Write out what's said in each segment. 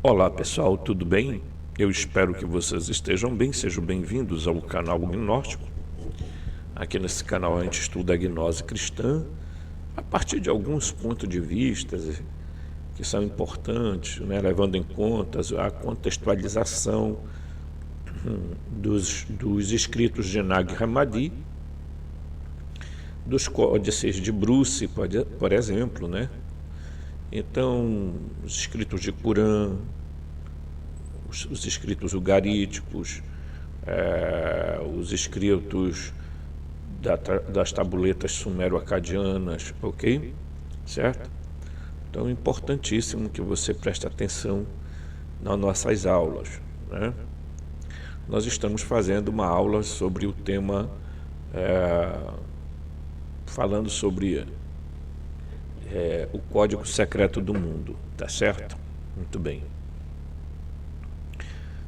Olá pessoal, tudo bem? Eu espero que vocês estejam bem, sejam bem-vindos ao canal Gnóstico. Aqui nesse canal a gente estuda a gnose cristã a partir de alguns pontos de vista que são importantes, né, levando em conta a contextualização dos escritos de Nag Hammadi, dos códices de Bruce, por exemplo, né? Então, os escritos de Corã, os escritos ugaríticos, os escritos das tabuletas sumero-acadianas, ok? Certo? Então é importantíssimo que você preste atenção nas nossas aulas, né? Nós estamos fazendo uma aula sobre o tema, falando sobre o código secreto do mundo, tá certo? Muito bem.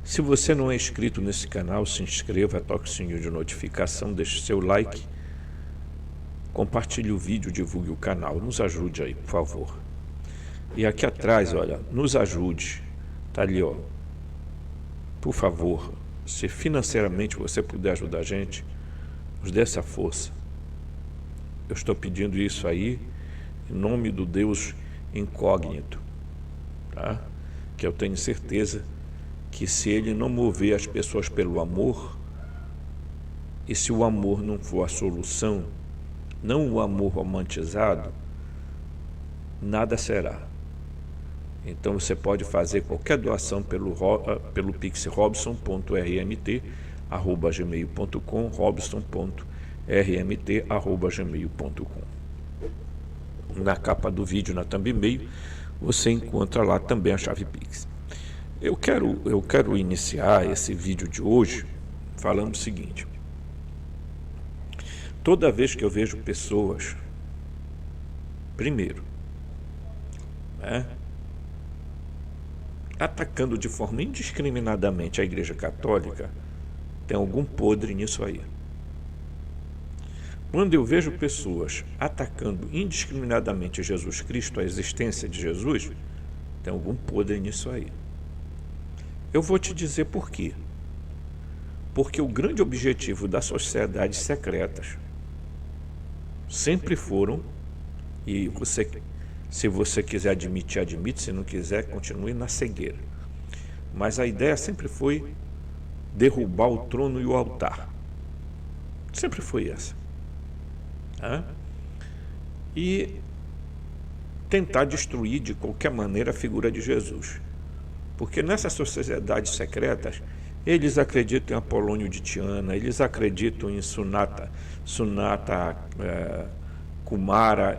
Se você não é inscrito nesse canal, se inscreva, toque o sininho de notificação, deixe seu like, compartilhe o vídeo, divulgue o canal, nos ajude aí, por favor. E aqui atrás, olha, nos ajude, tá ali, ó, por favor, se financeiramente você puder ajudar a gente, nos dê essa força. Eu estou pedindo isso aí em nome do Deus incógnito, tá? Que eu tenho certeza que se ele não mover as pessoas pelo amor, e se o amor não for a solução, não o amor romantizado, nada será. Então você pode fazer qualquer doação pelo Pix robson.rmt@gmail.com, robson.rmt@gmail.com. Na capa do vídeo, na thumbnail, você encontra lá também a chave Pix. Eu quero iniciar esse vídeo de hoje falando o seguinte: toda vez que eu vejo pessoas, primeiro, né, atacando de forma indiscriminadamente a Igreja Católica, tem algum podre nisso aí. Quando eu vejo pessoas atacando indiscriminadamente Jesus Cristo, a existência de Jesus, tem algum podre nisso aí. Eu vou te dizer por quê. Porque o grande objetivo das sociedades secretas sempre foram, e se você quiser admitir, admite, se não quiser, continue na cegueira. Mas a ideia sempre foi derrubar o trono e o altar. Sempre foi essa. E tentar destruir de qualquer maneira a figura de Jesus. Porque nessas sociedades secretas, eles acreditam em Apolônio de Tiana, eles acreditam em Sanata Kumara,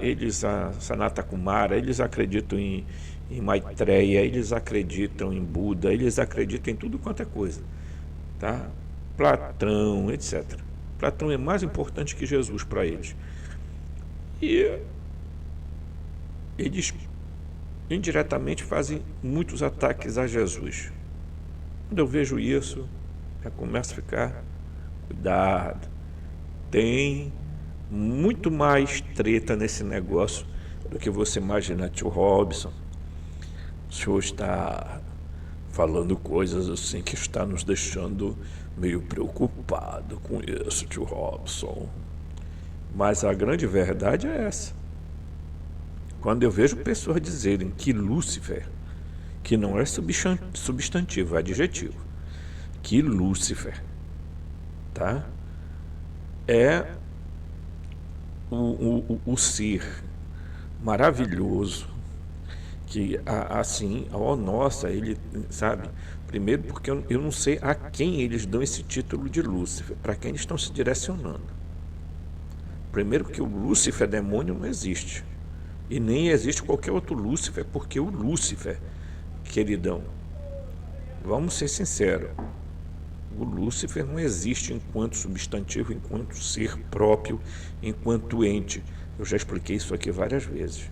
Sanata Kumara, eles acreditam em Maitreya, eles acreditam em Buda, eles acreditam em tudo quanto é coisa, tá? Platão, etc. Platão é mais importante que Jesus para eles. E eles indiretamente fazem muitos ataques a Jesus. Quando eu vejo isso, já começo a ficar, cuidado, tem muito mais treta nesse negócio do que você imagina. Tio Robson, o senhor está falando coisas assim que está nos deixando meio preocupado com isso, tio Robson. Mas a grande verdade é essa. Quando eu vejo pessoas dizerem que Lúcifer, que não é substantivo, é adjetivo, que Lúcifer, tá, é o ser maravilhoso, que assim, ó, nossa, ele, sabe, primeiro porque eu não sei a quem eles dão esse título de Lúcifer, para quem eles estão se direcionando. Primeiro que o Lúcifer demônio não existe. E nem existe qualquer outro Lúcifer, porque o Lúcifer, queridão, vamos ser sinceros, o Lúcifer não existe enquanto substantivo, enquanto ser próprio, enquanto ente. Eu já expliquei isso aqui várias vezes.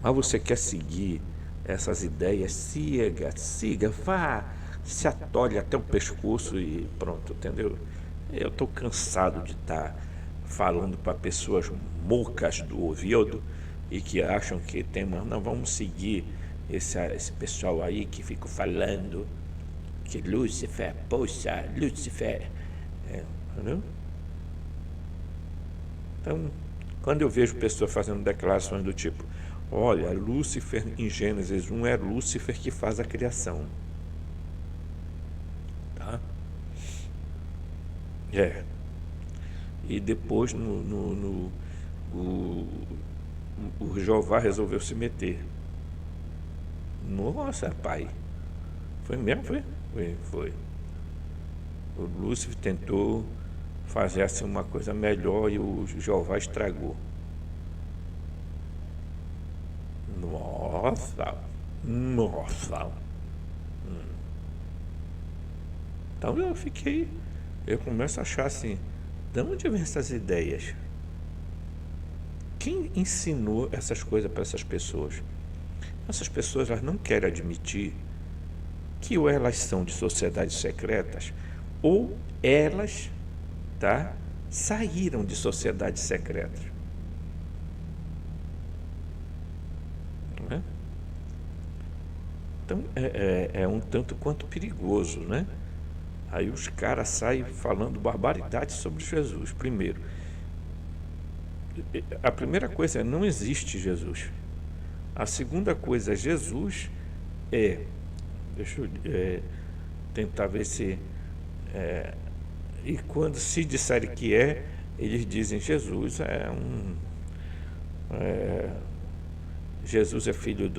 Mas você quer seguir essas ideias, siga, vá, se atole até o pescoço e pronto, entendeu? Eu estou cansado de estar falando para pessoas moucas do ouvido e que acham que tem, não, vamos seguir esse pessoal aí que fica falando que Lúcifer, poxa, Lúcifer, entendeu? Então, quando eu vejo pessoas fazendo declarações do tipo, olha, Lúcifer em Gênesis 1 é Lúcifer que faz a criação, tá? E depois o Jeová resolveu se meter. Nossa, pai. Foi mesmo? Foi. O Lúcifer tentou fazer assim uma coisa melhor e o Jeová estragou. Nossa. Então eu começo a achar assim, de onde vem essas ideias? Quem ensinou essas coisas para essas pessoas? Essas pessoas, elas não querem admitir que ou elas são de sociedades secretas ou elas, tá, saíram de sociedades secretas. Não é? Então é um tanto quanto perigoso, né? Aí os caras saem falando barbaridade sobre Jesus. Primeiro, a primeira coisa é não existe Jesus. A segunda coisa, Jesus deixa eu tentar ver se e quando se disserem que eles dizem Jesus Jesus é filho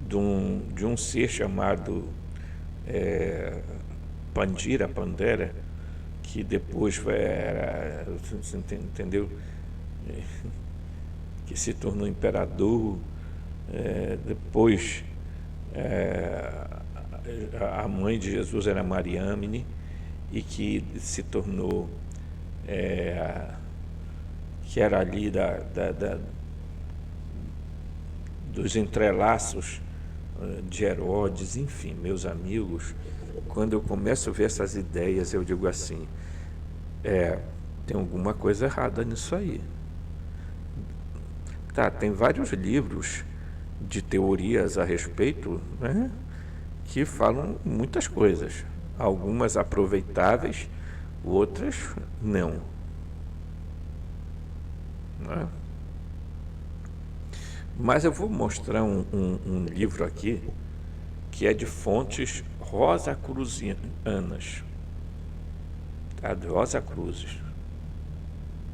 de um ser chamado Pandera, que depois você entendeu? Que se tornou imperador, depois a mãe de Jesus era Mariamne, e que se tornou, que era ali dos entrelaços de Herodes, enfim, meus amigos, quando eu começo a ver essas ideias, eu digo assim, tem alguma coisa errada nisso aí. Tá, tem vários livros de teorias a respeito, né, que falam muitas coisas, algumas aproveitáveis, outras não. Né? Mas eu vou mostrar um livro aqui que é de fontes rosacruzianas, tá? De Rosa Cruzes.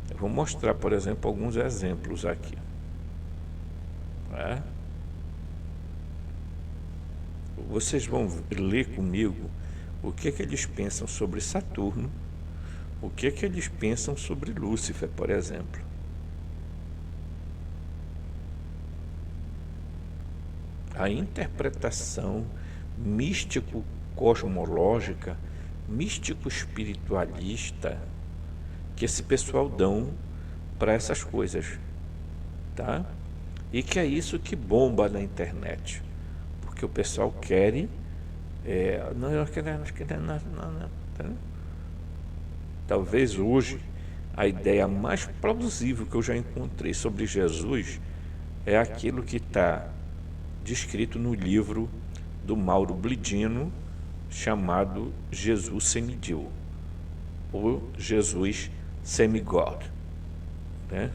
Eu vou mostrar, por exemplo, alguns exemplos aqui. Tá? Vocês vão ler comigo o que eles pensam sobre Saturno, o que eles pensam sobre Lúcifer, por exemplo. A interpretação místico-cosmológica, místico-espiritualista que esse pessoal dão para essas coisas, tá? E que é isso que bomba na internet, porque o pessoal quer não, tá? Talvez hoje a ideia mais plausível que eu já encontrei sobre Jesus é aquilo que está descrito no livro do Mauro Blidino, chamado Jesus Semideus, ou Jesus Semigod, né?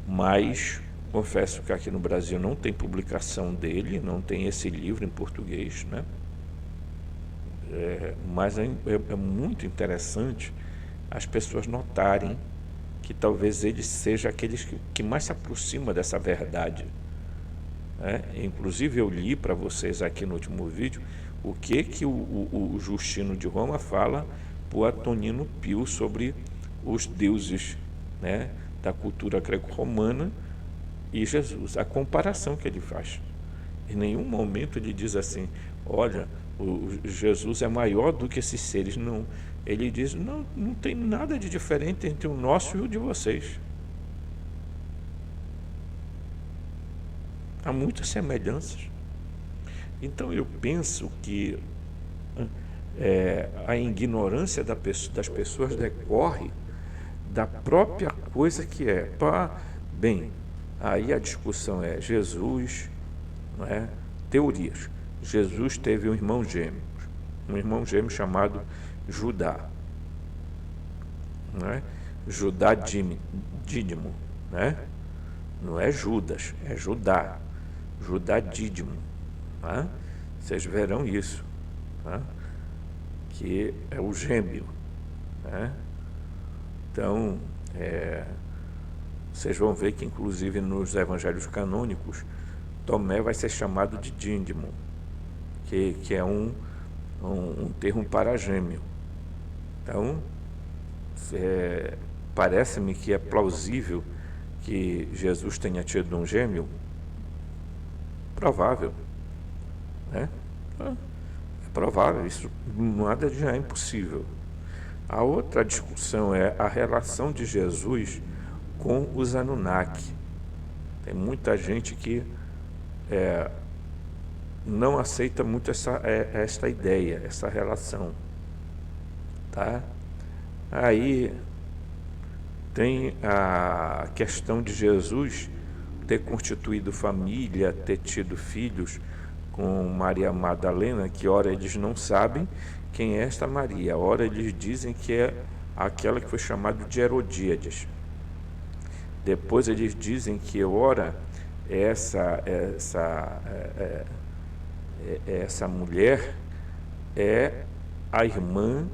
Mas confesso que aqui no Brasil não tem publicação dele, não tem esse livro em português, né? Mas é muito interessante as pessoas notarem que talvez ele seja aqueles que mais se aproxima dessa verdade. Inclusive eu li para vocês aqui no último vídeo o que o Justino de Roma fala para o Antonino Pio sobre os deuses, né, da cultura greco-romana e Jesus, a comparação que ele faz. Em nenhum momento ele diz assim, olha, o Jesus é maior do que esses seres. Não, ele diz, não tem nada de diferente entre o nosso e o de vocês. Há muitas semelhanças. Então eu penso que a ignorância das pessoas decorre da própria coisa que bem, Aí a discussão é Jesus, não é? Teorias. Jesus teve um irmão gêmeo chamado Judá, não é? Judá Dídimo, né? Não é Judas, é Judá, Judá Dídimo, né? Vocês verão isso, né? Que é o gêmeo, né? Então, vocês vão ver que, inclusive, nos evangelhos canônicos, Tomé vai ser chamado de Dídimo, que é um termo para gêmeo. Então, parece-me que é plausível que Jesus tenha tido um gêmeo. Provável, né? É provável, isso nada já é impossível. A outra discussão é a relação de Jesus com os Anunnaki. Tem muita gente que não aceita muito essa ideia, essa relação, tá? Aí tem a questão de Jesus ter constituído família, ter tido filhos com Maria Madalena, que ora eles não sabem quem é esta Maria, ora eles dizem que é aquela que foi chamada de Herodíades. Depois eles dizem que ora essa mulher é a irmã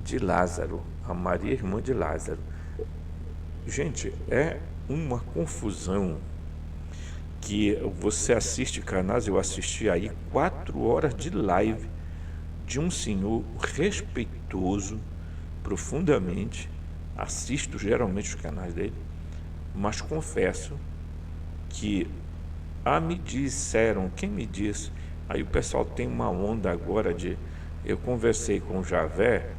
de Lázaro, a Maria, irmã de Lázaro. Gente, é uma confusão que você assiste canais, eu assisti aí 4 horas de live de um senhor respeitoso, profundamente, assisto geralmente os canais dele, mas confesso que me disseram, quem me disse, aí o pessoal tem uma onda agora de, eu conversei com o Javé,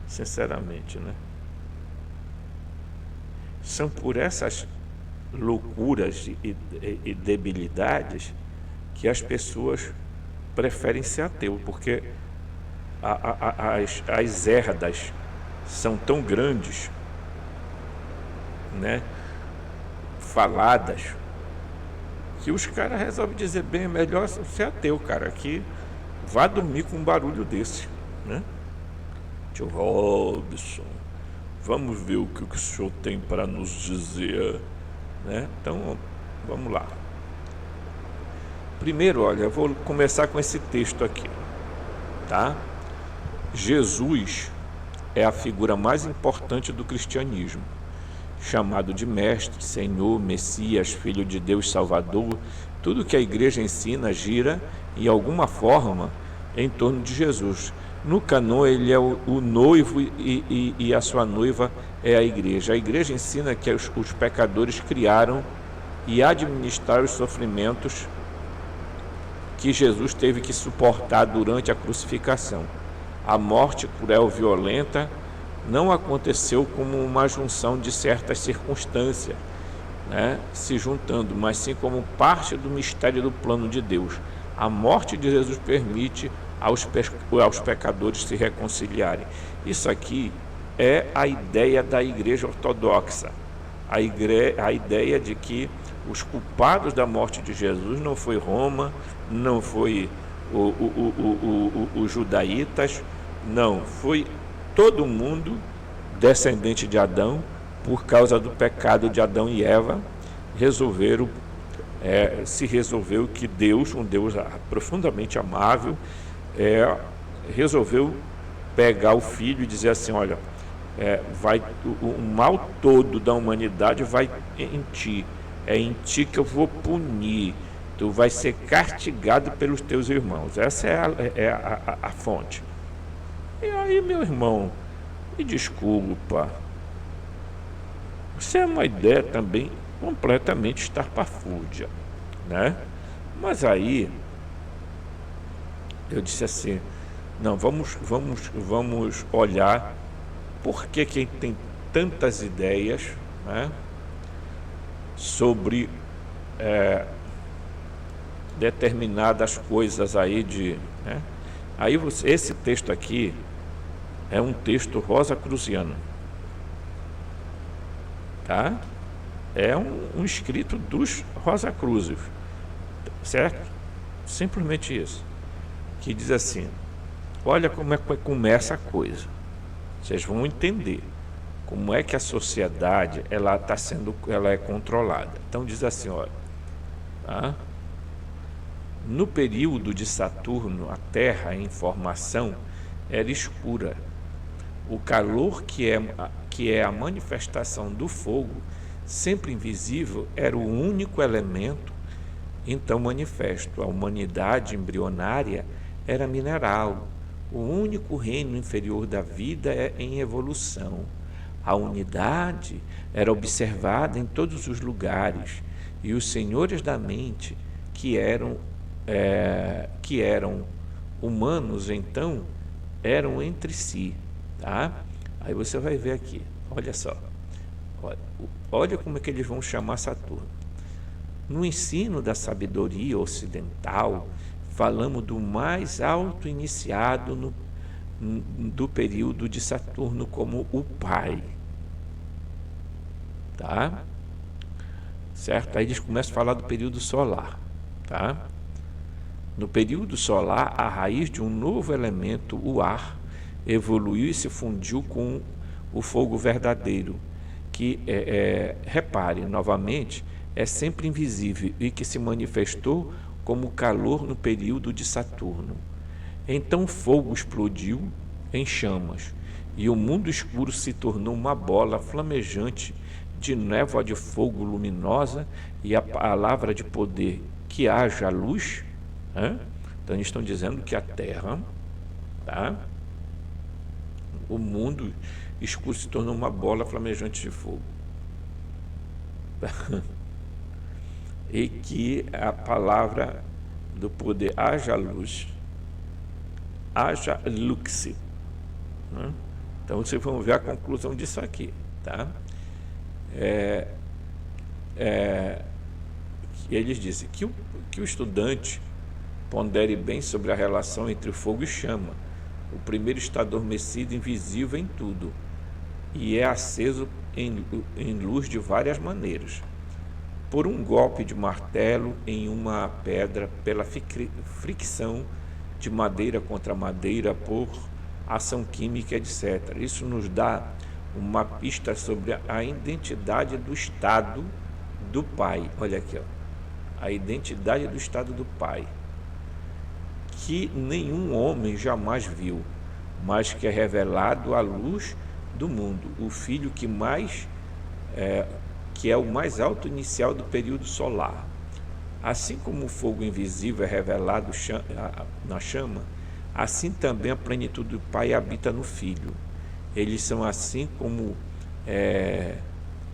sinceramente, né? São por essas loucuras e debilidades que as pessoas preferem ser ateu, porque as herdas são tão grandes, né, faladas, que os caras resolvem dizer, bem, é melhor ser ateu, cara, que vá dormir com um barulho desse, né? Tio Robson, vamos ver o que o senhor tem para nos dizer, né? Então, vamos lá. Primeiro, olha, eu vou começar com esse texto aqui, tá? Jesus é a figura mais importante do cristianismo, chamado de Mestre, Senhor, Messias, Filho de Deus, Salvador. Tudo que a igreja ensina gira, em alguma forma, em torno de Jesus. No Cânon, ele é o noivo e a sua noiva é a igreja. A igreja ensina que os pecadores criaram e administraram os sofrimentos que Jesus teve que suportar durante a crucificação. A morte cruel, violenta, não aconteceu como uma junção de certas circunstâncias, né, se juntando, mas sim como parte do mistério do plano de Deus. A morte de Jesus permite aos pecadores se reconciliarem. Isso aqui é a ideia da igreja ortodoxa, a ideia de que os culpados da morte de Jesus não foi Roma, não foi os judaítas, não, foi todo mundo descendente de Adão, por causa do pecado de Adão e Eva, se resolveu que Deus, um Deus profundamente amável, resolveu pegar o filho e dizer assim, olha, o mal todo da humanidade vai em ti, é em ti que eu vou punir, tu vai ser castigado pelos teus irmãos. Essa é a fonte. E aí, meu irmão, me desculpa, isso é uma ideia também completamente estarpafúrdia, né? Mas aí eu disse assim, não, vamos olhar por que quem tem tantas ideias, né, sobre determinadas coisas aí né? Aí esse texto aqui é um texto rosacruziano. tá? É um escrito dos Rosacruzes, certo? Simplesmente isso, que diz assim: olha como é que começa a coisa. Vocês vão entender como é que a sociedade ela é controlada. Então diz assim, olha, tá? No período de Saturno, a Terra em formação era escura. O calor que é a manifestação do fogo, sempre invisível, era o único elemento então manifesto. A humanidade embrionária era mineral. O único reino inferior da vida é em evolução. A unidade era observada em todos os lugares, e os senhores da mente, que eram humanos, então, eram entre si. Tá? Aí você vai ver aqui, olha só. Olha como é que eles vão chamar Saturno. No ensino da sabedoria ocidental, falamos do mais alto iniciado do período de Saturno como o pai. Tá? Certo? Aí eles começam a falar do período solar. Tá? No período solar, a raiz de um novo elemento, o ar, evoluiu e se fundiu com o fogo verdadeiro, que, repare, novamente, é sempre invisível e que se manifestou como calor no período de Saturno. Então o fogo explodiu em chamas, e o mundo escuro se tornou uma bola flamejante de névoa de fogo luminosa, e a palavra de poder, que haja luz, né? Então eles estão dizendo que a Terra, tá? O mundo escuro se tornou uma bola flamejante de fogo. E que a palavra do poder, haja luz, haja luxe, né? Então vocês vão ver a conclusão disso aqui, tá? Eles dizem que o estudante pondere bem sobre a relação entre o fogo e chama. O primeiro está adormecido, invisível em tudo, e é aceso em luz de várias maneiras. Por um golpe de martelo em uma pedra, pela fricção de madeira contra madeira, por ação química, etc. Isso nos dá uma pista sobre a identidade do estado do Pai. Olha aqui, ó. A identidade do estado do Pai, que nenhum homem jamais viu, mas que é revelado à luz do mundo. O Filho que é o mais alto inicial do período solar. Assim como o fogo invisível é revelado na chama, assim também a plenitude do Pai habita no Filho. Eles são assim como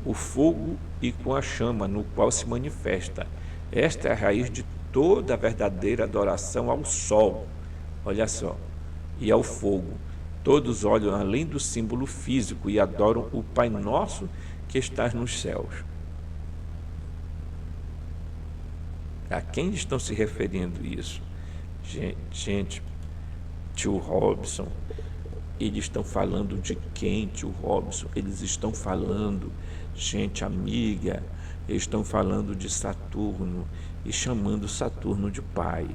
o fogo e com a chama, no qual se manifesta. Esta é a raiz de toda a verdadeira adoração ao Sol, olha só, e ao fogo. Todos olham além do símbolo físico e adoram o Pai Nosso que está nos céus. A quem estão se referindo isso? Gente, tio Robson, eles estão falando de quem, tio Robson? Eles estão falando, gente amiga, eles estão falando de Saturno e chamando Saturno de pai.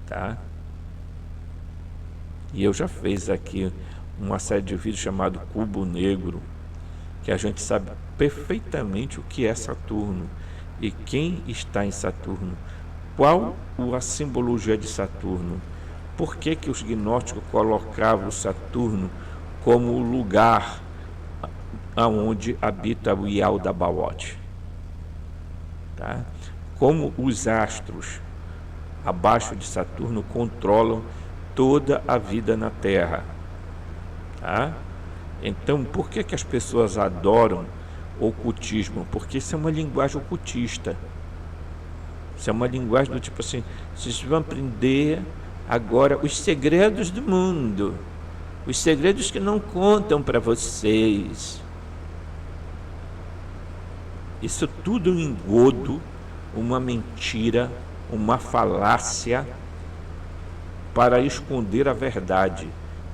Tá? E eu já fiz aqui uma série de vídeos chamado Cubo Negro, que a gente sabe perfeitamente o que é Saturno e quem está em Saturno, qual a simbologia de Saturno, por que os gnósticos colocavam Saturno como o lugar aonde habita o Yaldabaoth, tá? Como os astros abaixo de Saturno controlam toda a vida na Terra, tá? Então, por que as pessoas adoram o ocultismo? Porque isso é uma linguagem ocultista. Isso é uma linguagem do tipo assim: vocês vão aprender agora os segredos do mundo, os segredos que não contam para vocês. Isso tudo é um engodo, uma mentira, uma falácia para esconder a verdade.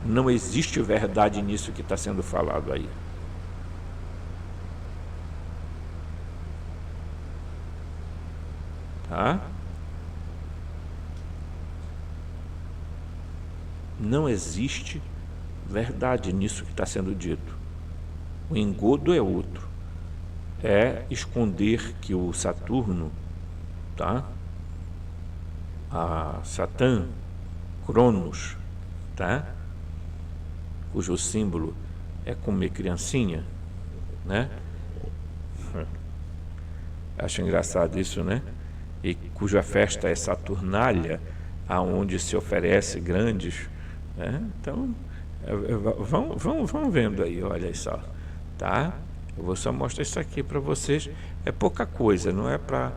Não existe verdade nisso que está sendo falado aí. Tá? Não existe verdade nisso que está sendo dito. O engodo é outro. É esconder que o Saturno, tá? A Satã, Cronos, tá? Cujo símbolo é comer criancinha, né? Acho engraçado isso, né? E cuja festa é Saturnália, aonde se oferece grandes, né? Então, vão vendo aí, olha só, tá? Eu vou só mostrar isso aqui para vocês. É pouca coisa, não é para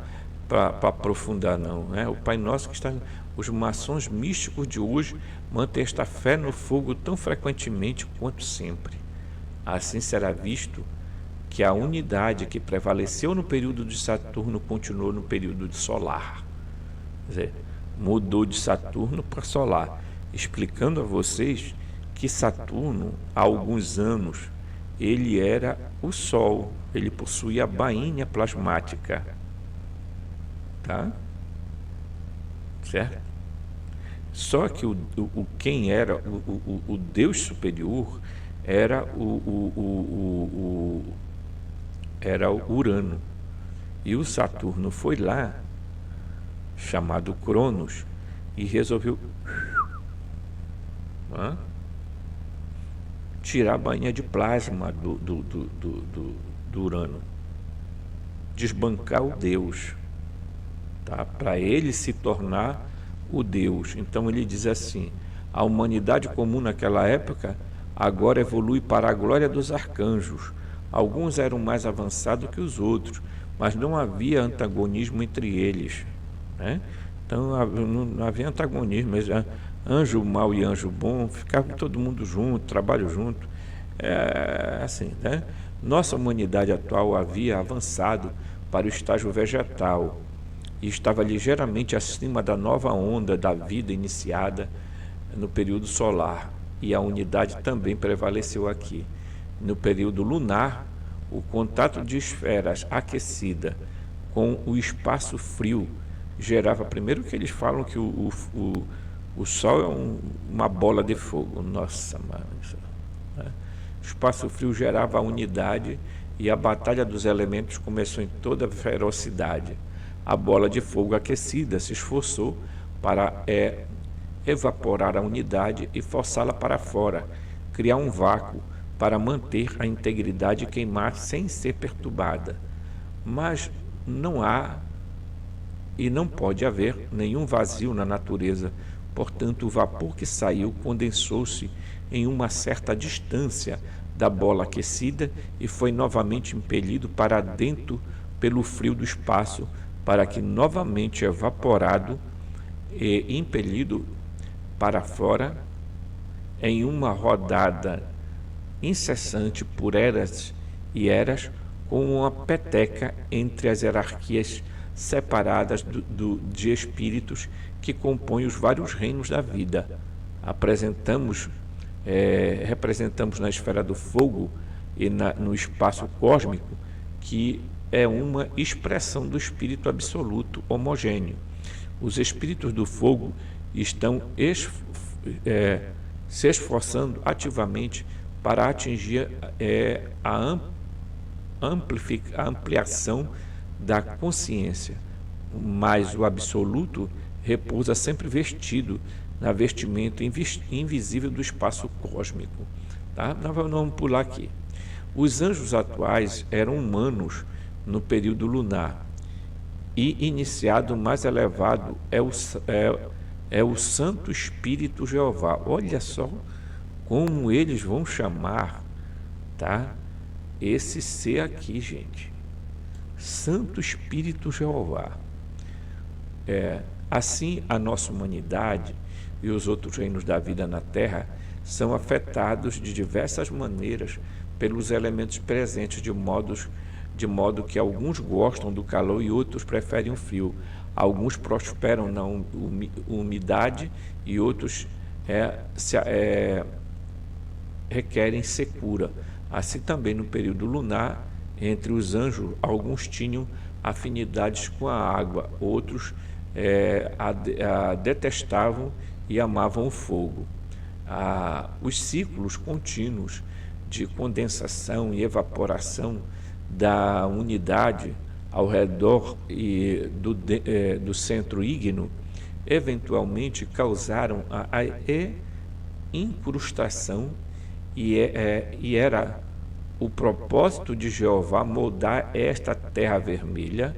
aprofundar, não, né? O Pai Nosso que está... Os maçons místicos de hoje mantêm esta fé no fogo tão frequentemente quanto sempre. Assim será visto que a unidade que prevaleceu no período de Saturno continuou no período de Solar. Quer dizer, mudou de Saturno para Solar, explicando a vocês que Saturno, há alguns anos, ele era o Sol, ele possuía a bainha plasmática. Tá? Certo? Só que quem era o Deus superior era era o Urano. E o Saturno foi lá, chamado Cronos, e resolveu tirar a bainha de plasma do Urano, desbancar o Deus, tá? Para ele se tornar o Deus. Então ele diz assim: a humanidade comum naquela época agora evolui para a glória dos arcanjos. Alguns eram mais avançados que os outros, mas não havia antagonismo entre eles, né? Então não havia antagonismo, anjo mau e anjo bom, ficava todo mundo junto, trabalho junto, assim, né? Nossa humanidade atual havia avançado para o estágio vegetal e estava ligeiramente acima da nova onda da vida iniciada no período solar, e a unidade também prevaleceu aqui. No período lunar, o contato de esferas aquecida com o espaço frio gerava, primeiro que eles falam que o Sol é uma bola de fogo. Nossa, mano, né? O espaço frio gerava a unidade e a batalha dos elementos começou em toda a ferocidade. A bola de fogo aquecida se esforçou para evaporar a unidade e forçá-la para fora, criar um vácuo para manter a integridade e queimar sem ser perturbada. Mas não há e não pode haver nenhum vazio na natureza, portanto o vapor que saiu condensou-se em uma certa distância da bola aquecida e foi novamente impelido para dentro pelo frio do espaço, para que novamente evaporado e impelido para fora em uma rodada incessante por eras e eras, com uma peteca entre as hierarquias separadas de espíritos que compõem os vários reinos da vida. Representamos na esfera do fogo e no espaço cósmico, que é uma expressão do espírito absoluto homogêneo. Os espíritos do fogo estão se esforçando ativamente para atingir a ampliação da consciência, mas o absoluto repousa sempre vestido na vestimenta invisível do espaço cósmico. Tá? Nós vamos pular aqui. Os anjos atuais eram humanos no período lunar, e iniciado mais elevado é o Santo Espírito Jeová. Olha só como eles vão chamar, tá? Esse ser aqui, gente. Santo Espírito Jeová. Assim, a nossa humanidade e os outros reinos da vida na Terra são afetados de diversas maneiras pelos elementos presentes, de modo que alguns gostam do calor e outros preferem o frio. Alguns prosperam na umidade e outros requerem secura. Assim também no período lunar, entre os anjos, alguns tinham afinidades com a água, outros a detestavam e amavam o fogo. Os ciclos contínuos de condensação e evaporação da unidade ao redor do centro ígneo eventualmente causaram a incrustação e era o propósito de Jeová moldar esta terra vermelha,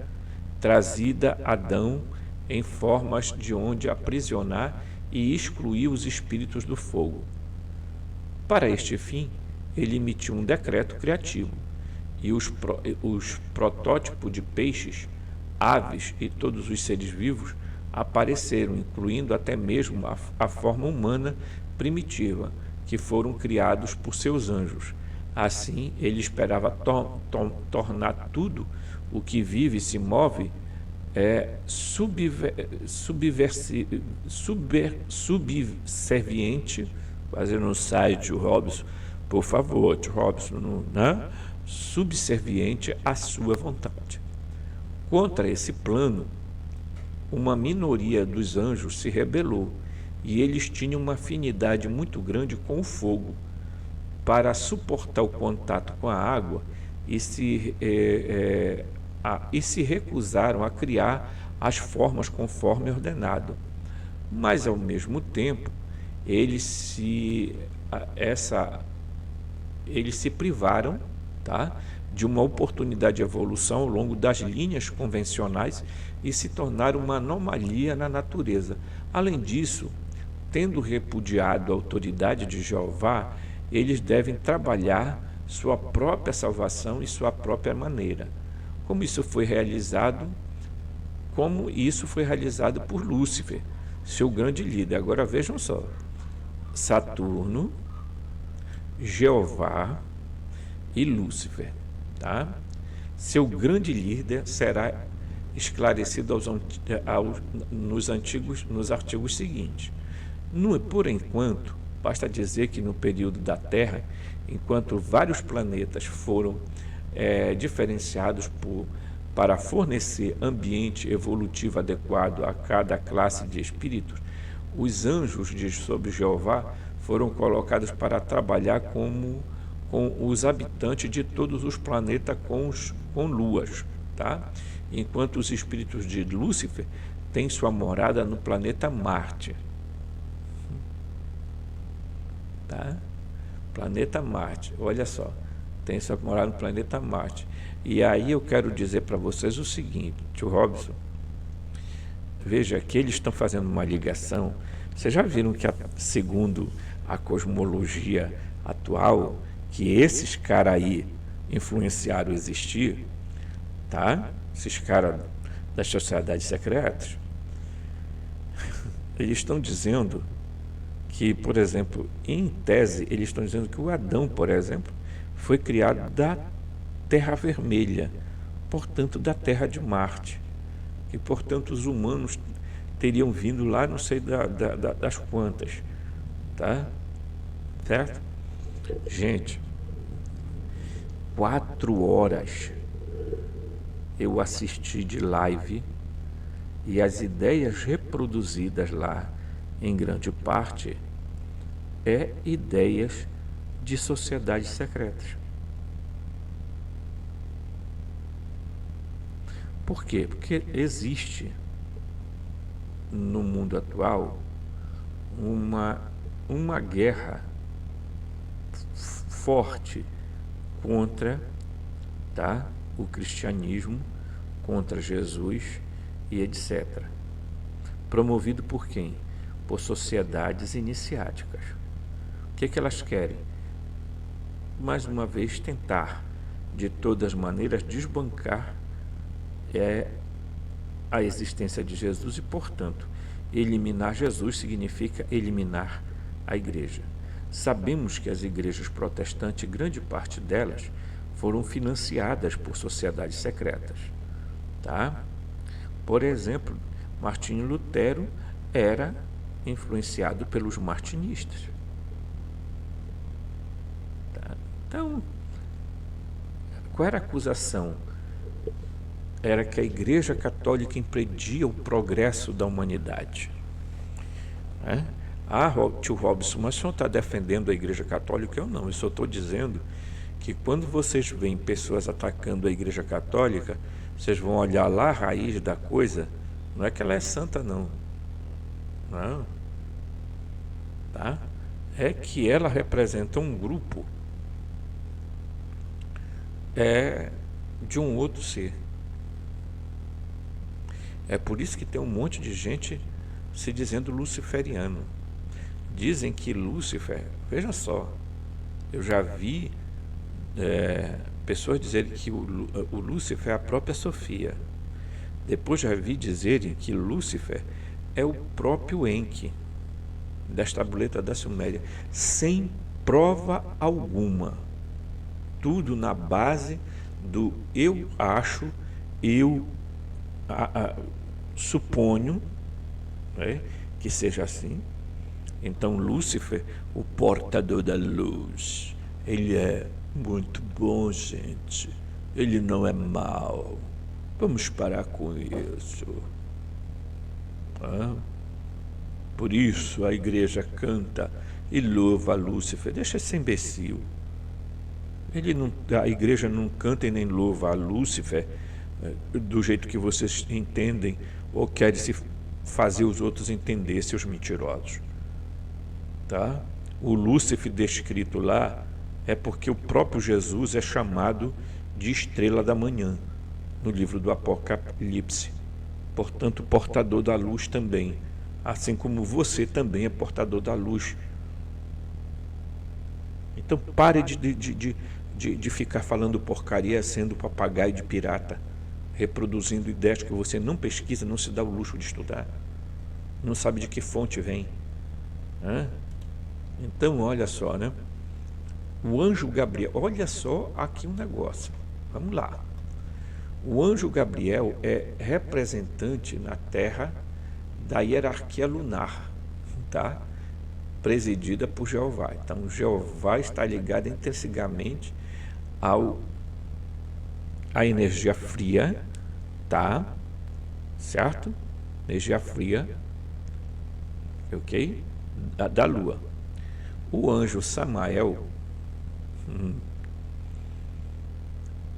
trazida a Adão em formas de onde aprisionar e excluir os espíritos do fogo. Para este fim, ele emitiu um decreto criativo, e os protótipos de peixes, aves e todos os seres vivos apareceram, incluindo até mesmo a forma humana primitiva, que foram criados por seus anjos. Assim, ele esperava tornar tudo o que vive e se move subserviente, fazendo um site, o Robson, por favor, Robson, né? Subserviente à sua vontade. Contra esse plano, uma minoria dos anjos se rebelou, e eles tinham uma afinidade muito grande com o fogo. Para suportar o contato com a água, e se recusaram a criar as formas conforme ordenado. Mas, ao mesmo tempo, eles se privaram, tá, de uma oportunidade de evolução ao longo das linhas convencionais e se tornaram uma anomalia na natureza. Além disso, tendo repudiado a autoridade de Jeová, eles devem trabalhar sua própria salvação e sua própria maneira. Como isso foi realizado por Lúcifer, seu grande líder. Agora vejam só: Saturno, Jeová e Lúcifer, tá? Seu grande líder será esclarecido nos artigos seguintes. Por enquanto, basta dizer que no período da Terra, enquanto vários planetas foram diferenciados para fornecer ambiente evolutivo adequado a cada classe de espíritos, os anjos sob Jeová foram colocados para trabalhar com os habitantes de todos os planetas com luas, tá? Enquanto os espíritos de Lúcifer têm sua morada no planeta Marte. Tá? Planeta Marte, olha só, tem sua morada no planeta Marte. E aí eu quero dizer para vocês o seguinte, tio Robson, veja que eles estão fazendo uma ligação. Vocês já viram que, segundo a cosmologia atual, que esses caras aí influenciaram a existir, tá? Esses caras das sociedades secretas, eles estão dizendo que, por exemplo, em tese, eles estão dizendo que o Adão, por exemplo, foi criado da Terra Vermelha, portanto, da Terra de Marte, e, portanto, os humanos teriam vindo lá, não sei das quantas, tá? Certo? Gente, 4 horas eu assisti de live e as ideias reproduzidas lá, em grande parte, ideias de sociedades secretas. Por quê? Porque existe no mundo atual uma guerra forte contra, tá, o cristianismo, contra Jesus e etc. Promovido por quem? Por sociedades iniciáticas. O que elas querem? Mais uma vez, tentar, de todas as maneiras, desbancar a existência de Jesus e, portanto, eliminar Jesus significa eliminar a igreja. Sabemos que as igrejas protestantes, grande parte delas, foram financiadas por sociedades secretas, tá? Por exemplo, Martinho Lutero era influenciado pelos martinistas. Então, qual era a acusação? Era que a Igreja Católica impedia o progresso da humanidade. Né? Tio Robson, mas o senhor está defendendo a Igreja Católica? Eu não, eu só estou dizendo que quando vocês veem pessoas atacando a Igreja Católica, vocês vão olhar lá a raiz da coisa, não é que ela é santa, não. Não. Tá? É que ela representa um grupo de um outro ser. É por isso que tem um monte de gente se dizendo luciferiano. Dizem que Lúcifer, veja só, eu já vi pessoas dizerem que o Lúcifer é a própria Sofia. Depois já vi dizerem que Lúcifer é o próprio Enki, das tabuletas da Suméria, sem prova alguma. Tudo na base do eu acho, eu suponho, né, que seja assim. Então Lúcifer, o portador da luz, ele é muito bom, gente. Ele não é mau. Vamos parar com isso. Por isso a igreja canta e louva a Lúcifer. Deixa esse imbecil. A igreja não canta e nem louva a Lúcifer do jeito que vocês entendem ou querem se fazer os outros entender, seus mentirosos. Tá? O Lúcifer descrito lá é porque o próprio Jesus é chamado de estrela da manhã no livro do Apocalipse. Portanto, portador da luz também, assim como você também é portador da luz. Então pare de ficar falando porcaria, sendo papagaio de pirata, reproduzindo ideias que você não pesquisa, não se dá o luxo de estudar, não sabe de que fonte vem. Então olha só, né? O anjo Gabriel, olha só aqui um negócio, vamos lá. O anjo Gabriel é representante na Terra da hierarquia lunar, tá? Presidida por Jeová. Então Jeová está ligado intrinsecamente à energia fria, tá? Certo? Energia fria, ok? Da Lua. O anjo Samael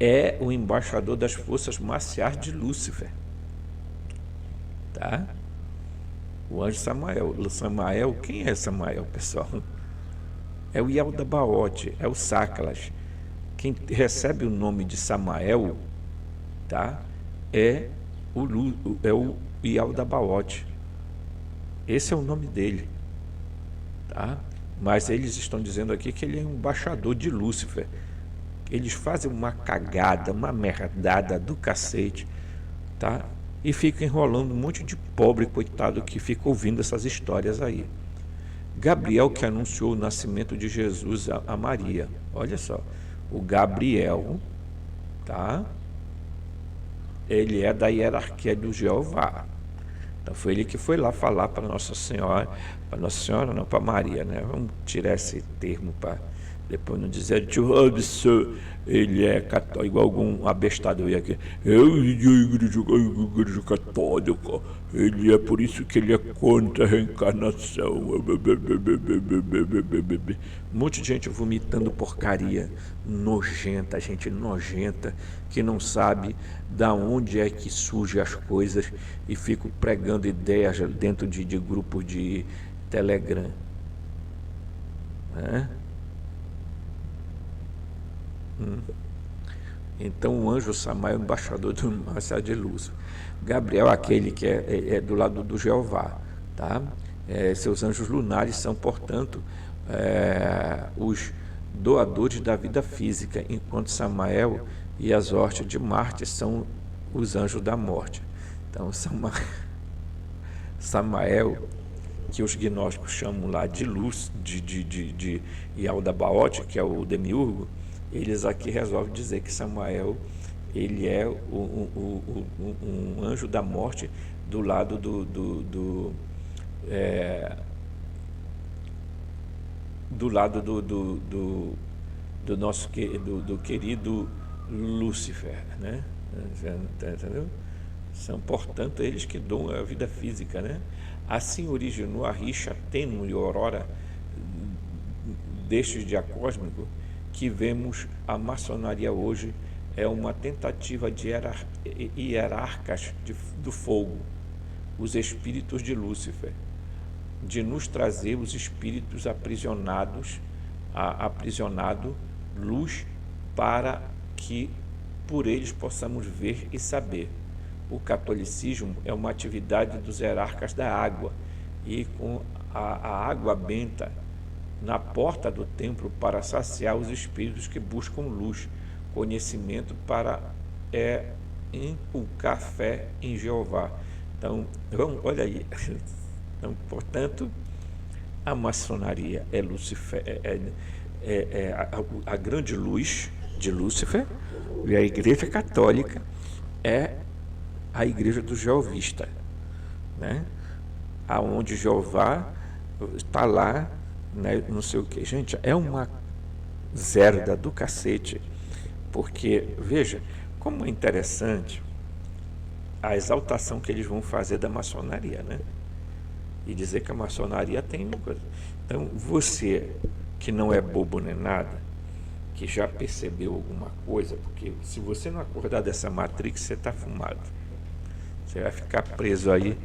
é o embaixador das forças marciais de Lúcifer, tá? O anjo Samael. Quem é Samael, pessoal? É o Yaldabaoth, é o Saklas. Quem recebe o nome de Samael, tá? É o Yaldabaoth. Esse é o nome dele, tá? Mas eles estão dizendo aqui que ele é um embaixador de Lúcifer. Eles fazem uma cagada, uma merdada do cacete, tá? E ficam enrolando um monte de pobre coitado que fica ouvindo essas histórias aí. Gabriel, que anunciou o nascimento de Jesus a Maria. Olha só, o Gabriel, tá? Ele é da hierarquia do Jeová. Então foi ele que foi lá falar para Nossa Senhora não, para Maria, né? Vamos tirar esse termo para depois não dizer tio Robson, ele é católico, igual algum abestado aí aqui. Eu igreja católica, ele é por isso que ele é contra a reencarnação. Um monte de gente vomitando porcaria nojenta, gente nojenta, que não sabe da onde é que surgem as coisas e fica pregando ideias dentro de grupos de Telegram. Né? Então o anjo Samael, embaixador do Marcial de Luz. Gabriel, aquele que é do lado do Jeová, tá? Seus anjos lunares são, portanto, os doadores da vida física, enquanto Samael e as hortas de Marte são os anjos da morte. Então Samael, que os gnósticos chamam lá de luz, de Yaldabaoth, que é o demiurgo, eles aqui resolvem dizer que Samael, ele é um anjo da morte do lado do querido Lúcifer, né? Entendeu? São, portanto, eles que dão a vida física, né? Assim originou a rixa tênue e aurora deste dia cósmico que vemos a maçonaria hoje é uma tentativa de hierarcas do fogo, os espíritos de Lúcifer, de nos trazer os espíritos aprisionado luz para que por eles possamos ver e saber. O catolicismo é uma atividade dos hierarcas da água e com a água benta na porta do templo para saciar os espíritos que buscam luz, conhecimento para inculcar fé em Jeová. Então, olha aí. Então, portanto, a maçonaria é Lúcifer, a grande luz de Lúcifer, e a Igreja Católica é a Igreja do Jeovista, né? Aonde Jeová está lá, né? Não sei o que. Gente, é uma zerda do cacete, porque, veja, como é interessante a exaltação que eles vão fazer da maçonaria, né? E dizer que a maçonaria tem uma coisa. Então, você que não é bobo nem nada, que já percebeu alguma coisa, porque se você não acordar dessa Matrix, você está fumado. Você vai ficar preso aí.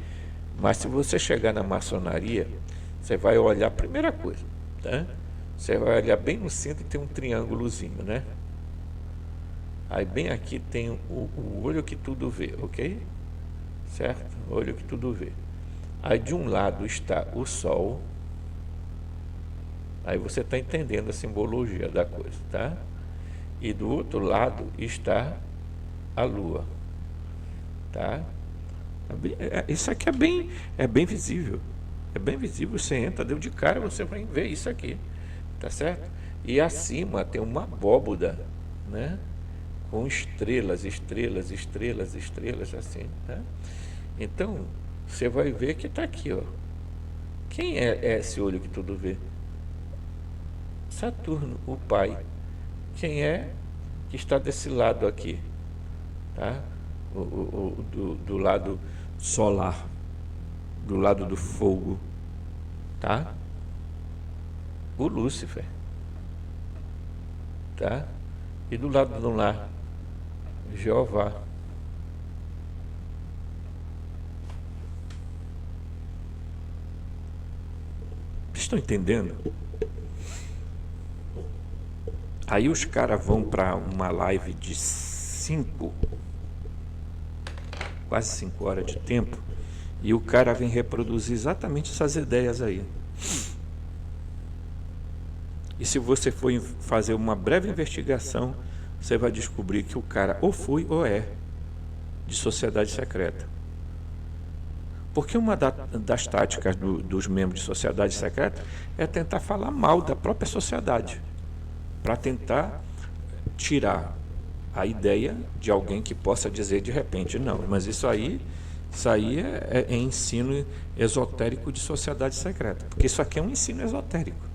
Mas se você chegar na maçonaria, você vai olhar a primeira coisa, tá? Você vai olhar bem no centro, tem um triângulozinho, né? Aí bem aqui tem o olho que tudo vê, ok? Certo? O olho que tudo vê. Aí de um lado está o Sol. Aí você está entendendo a simbologia da coisa, tá? E do outro lado está a Lua, tá? Isso aqui é bem visível. É bem visível. Você entra, deu de cara, você vai ver isso aqui, tá certo? E acima tem uma abóboda, né? Com estrelas, estrelas, estrelas, estrelas, assim, tá? Então, você vai ver que está aqui, ó. Quem é esse olho que tudo vê? Saturno, o Pai. Quem é que está desse lado aqui, tá? Do lado solar, do lado do fogo, tá? O Lúcifer, tá? E do lado do lar, Jeová. Estão entendendo? Aí os caras vão para uma live de quase 5 horas de tempo, e o cara vem reproduzir exatamente essas ideias aí. E se você for fazer uma breve investigação, você vai descobrir que o cara ou foi ou é de sociedade secreta. Porque uma das táticas dos membros de sociedade secreta é tentar falar mal da própria sociedade, para tentar tirar a ideia de alguém que possa dizer de repente, não, mas isso aí é ensino esotérico de sociedade secreta, porque isso aqui é um ensino esotérico.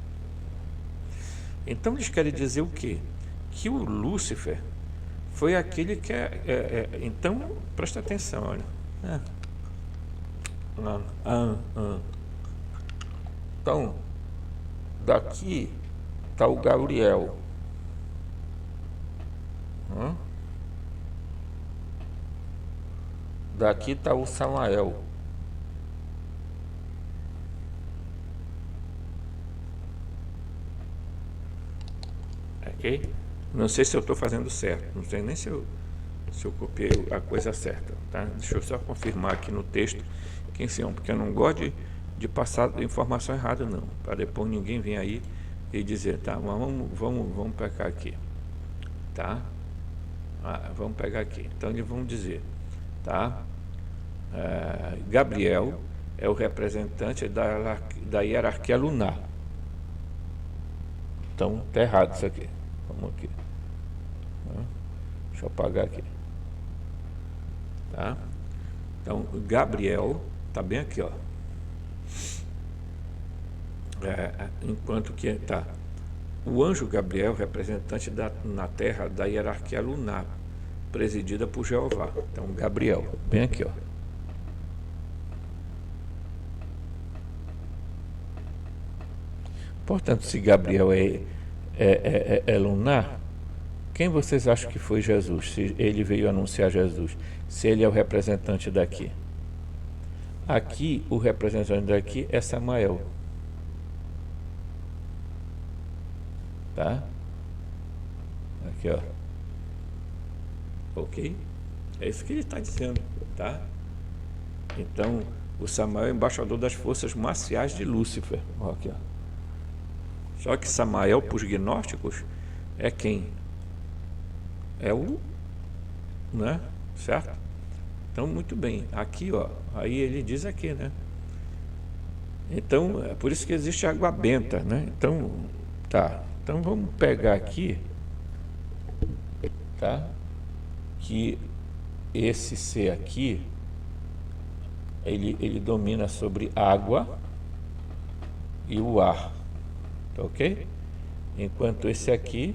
Então eles querem dizer o quê? Que o Lúcifer foi aquele que então, presta atenção, olha. Então, daqui está o Gabriel. Daqui está o Samael. Ok? Não sei se eu estou fazendo certo. Não sei nem se eu copiei a coisa certa. Tá? Deixa eu só confirmar aqui no texto quem são, porque eu não gosto de passar informação errada, não. Para depois ninguém vir aí e dizer, tá, vamos pegar aqui. Tá? Vamos pegar aqui. Então eles vão dizer, tá? Gabriel é o representante da hierarquia lunar. Então está errado isso aqui. Vamos aqui. Deixa eu apagar aqui. Tá? Então Gabriel está bem aqui, ó. Enquanto que tá o anjo Gabriel, representante na Terra da hierarquia lunar, presidida por Jeová. Então, Gabriel, bem aqui, ó. Portanto, se Gabriel é lunar, quem vocês acham que foi Jesus? Se ele veio anunciar Jesus, se ele é o representante daqui. Aqui, o representante daqui é Samael. Tá? Aqui, ó. Ok? É isso que ele está dizendo, tá? Então, o Samael é embaixador das forças marciais de Lúcifer. Ó, aqui, ó. Só que Samael, para os gnósticos, é quem? É o... né? Certo? Então, muito bem. Aqui, ó. Aí ele diz aqui, né? Então, é por isso que existe água benta, né? Então, tá. Então, vamos pegar aqui, tá? Que esse ser aqui, ele domina sobre água e o ar, tá ok? Enquanto esse aqui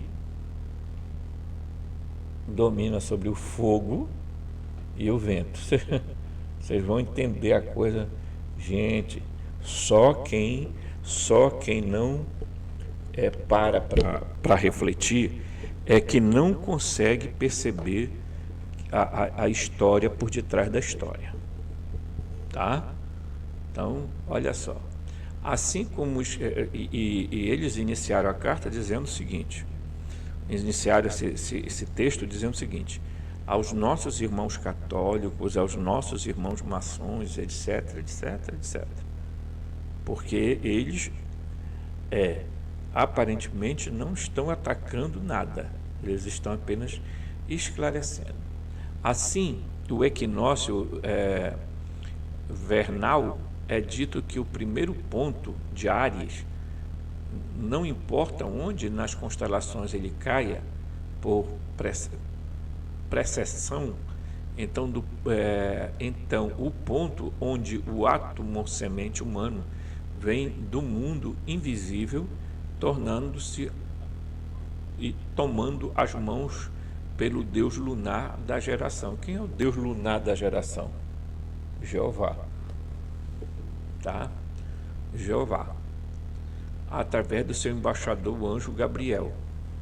domina sobre o fogo e o vento. Vocês vão entender a coisa, gente. Só quem não para refletir é que não consegue perceber a história por detrás da história, tá? Então, olha só. Assim como eles iniciaram a carta dizendo o seguinte, iniciaram esse texto dizendo o seguinte: aos nossos irmãos católicos, aos nossos irmãos maçons, etc, etc, etc. Porque eles aparentemente não estão atacando nada, eles estão apenas esclarecendo. Assim, o equinócio vernal é dito que o primeiro ponto de Áries, não importa onde nas constelações ele caia, por precessão, então o ponto onde o átomo semente humano vem do mundo invisível, tornando-se e tomando as mãos pelo Deus lunar da geração. Quem é o Deus lunar da geração? Jeová. Tá? Jeová. Através do seu embaixador, o anjo Gabriel.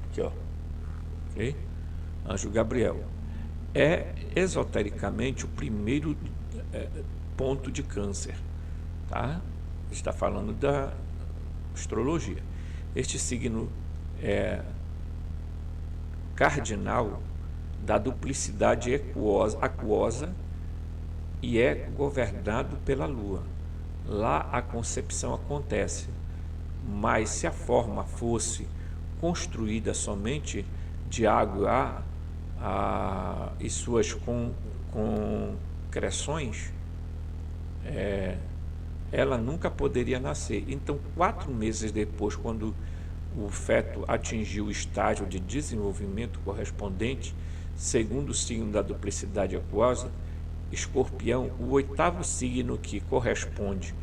Aqui, ó. Ok? Anjo Gabriel. É esotericamente o primeiro ponto de Câncer. Tá? Está falando da astrologia. Este signo é cardinal da duplicidade aquosa e é governado pela Lua. Lá a concepção acontece, mas se a forma fosse construída somente de água e suas concreções, ela nunca poderia nascer. Então, 4 meses depois, quando o feto atingiu o estágio de desenvolvimento correspondente, segundo o signo da duplicidade aquosa, Escorpião, o 8º signo que corresponde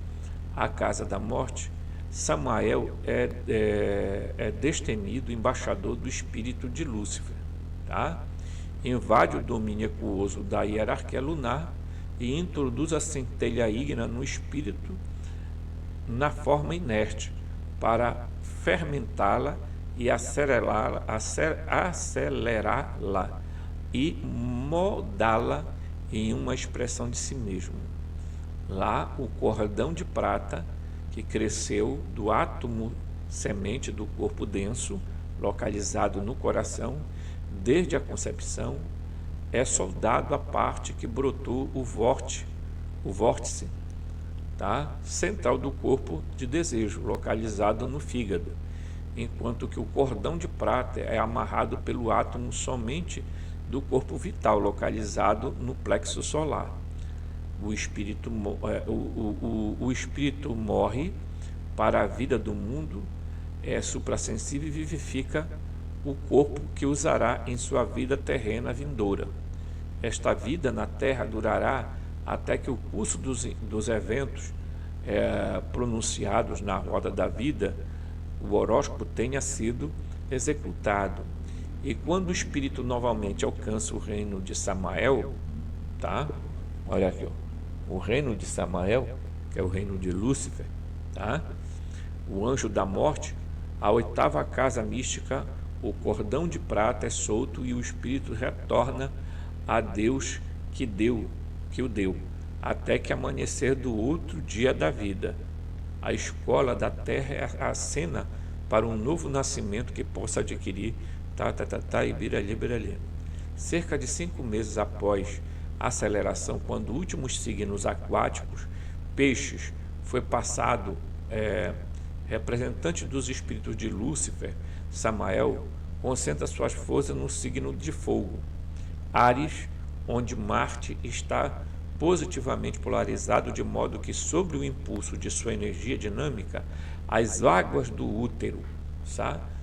à casa da morte, Samael é destemido embaixador do espírito de Lúcifer, tá? Invade o domínio aquoso da hierarquia lunar e introduz a centelha ígnea no espírito na forma inerte, para fermentá-la e acelerá-la e moldá-la em uma expressão de si mesmo. Lá, o cordão de prata que cresceu do átomo semente do corpo denso, localizado no coração, desde a concepção, é soldado à parte que brotou o vórtice, tá? Central do corpo de desejo, localizado no fígado, enquanto que o cordão de prata é amarrado pelo átomo somente do corpo vital, localizado no plexo solar. O espírito morre para a vida do mundo, é suprassensível e vivifica o corpo que usará em sua vida terrena vindoura. Esta vida na Terra durará até que o curso dos eventos pronunciados na roda da vida o horóscopo tenha sido executado. E quando o espírito novamente alcança o reino de Samael, tá? Olha aqui, ó. O reino de Samael, que é o reino de Lúcifer, tá? O anjo da morte, a oitava casa mística, o cordão de prata é solto e o espírito retorna a Deus que o deu, até que amanhecer do outro dia da vida. A escola da terra é a cena para um novo nascimento que possa adquirir e birali. Cerca de 5 meses após a aceleração, quando últimos signos aquáticos, peixes, foi passado representante dos espíritos de Lúcifer, Samael, concentra suas forças no signo de fogo, Áries, onde Marte está positivamente polarizado, de modo que, sob o impulso de sua energia dinâmica, as águas do útero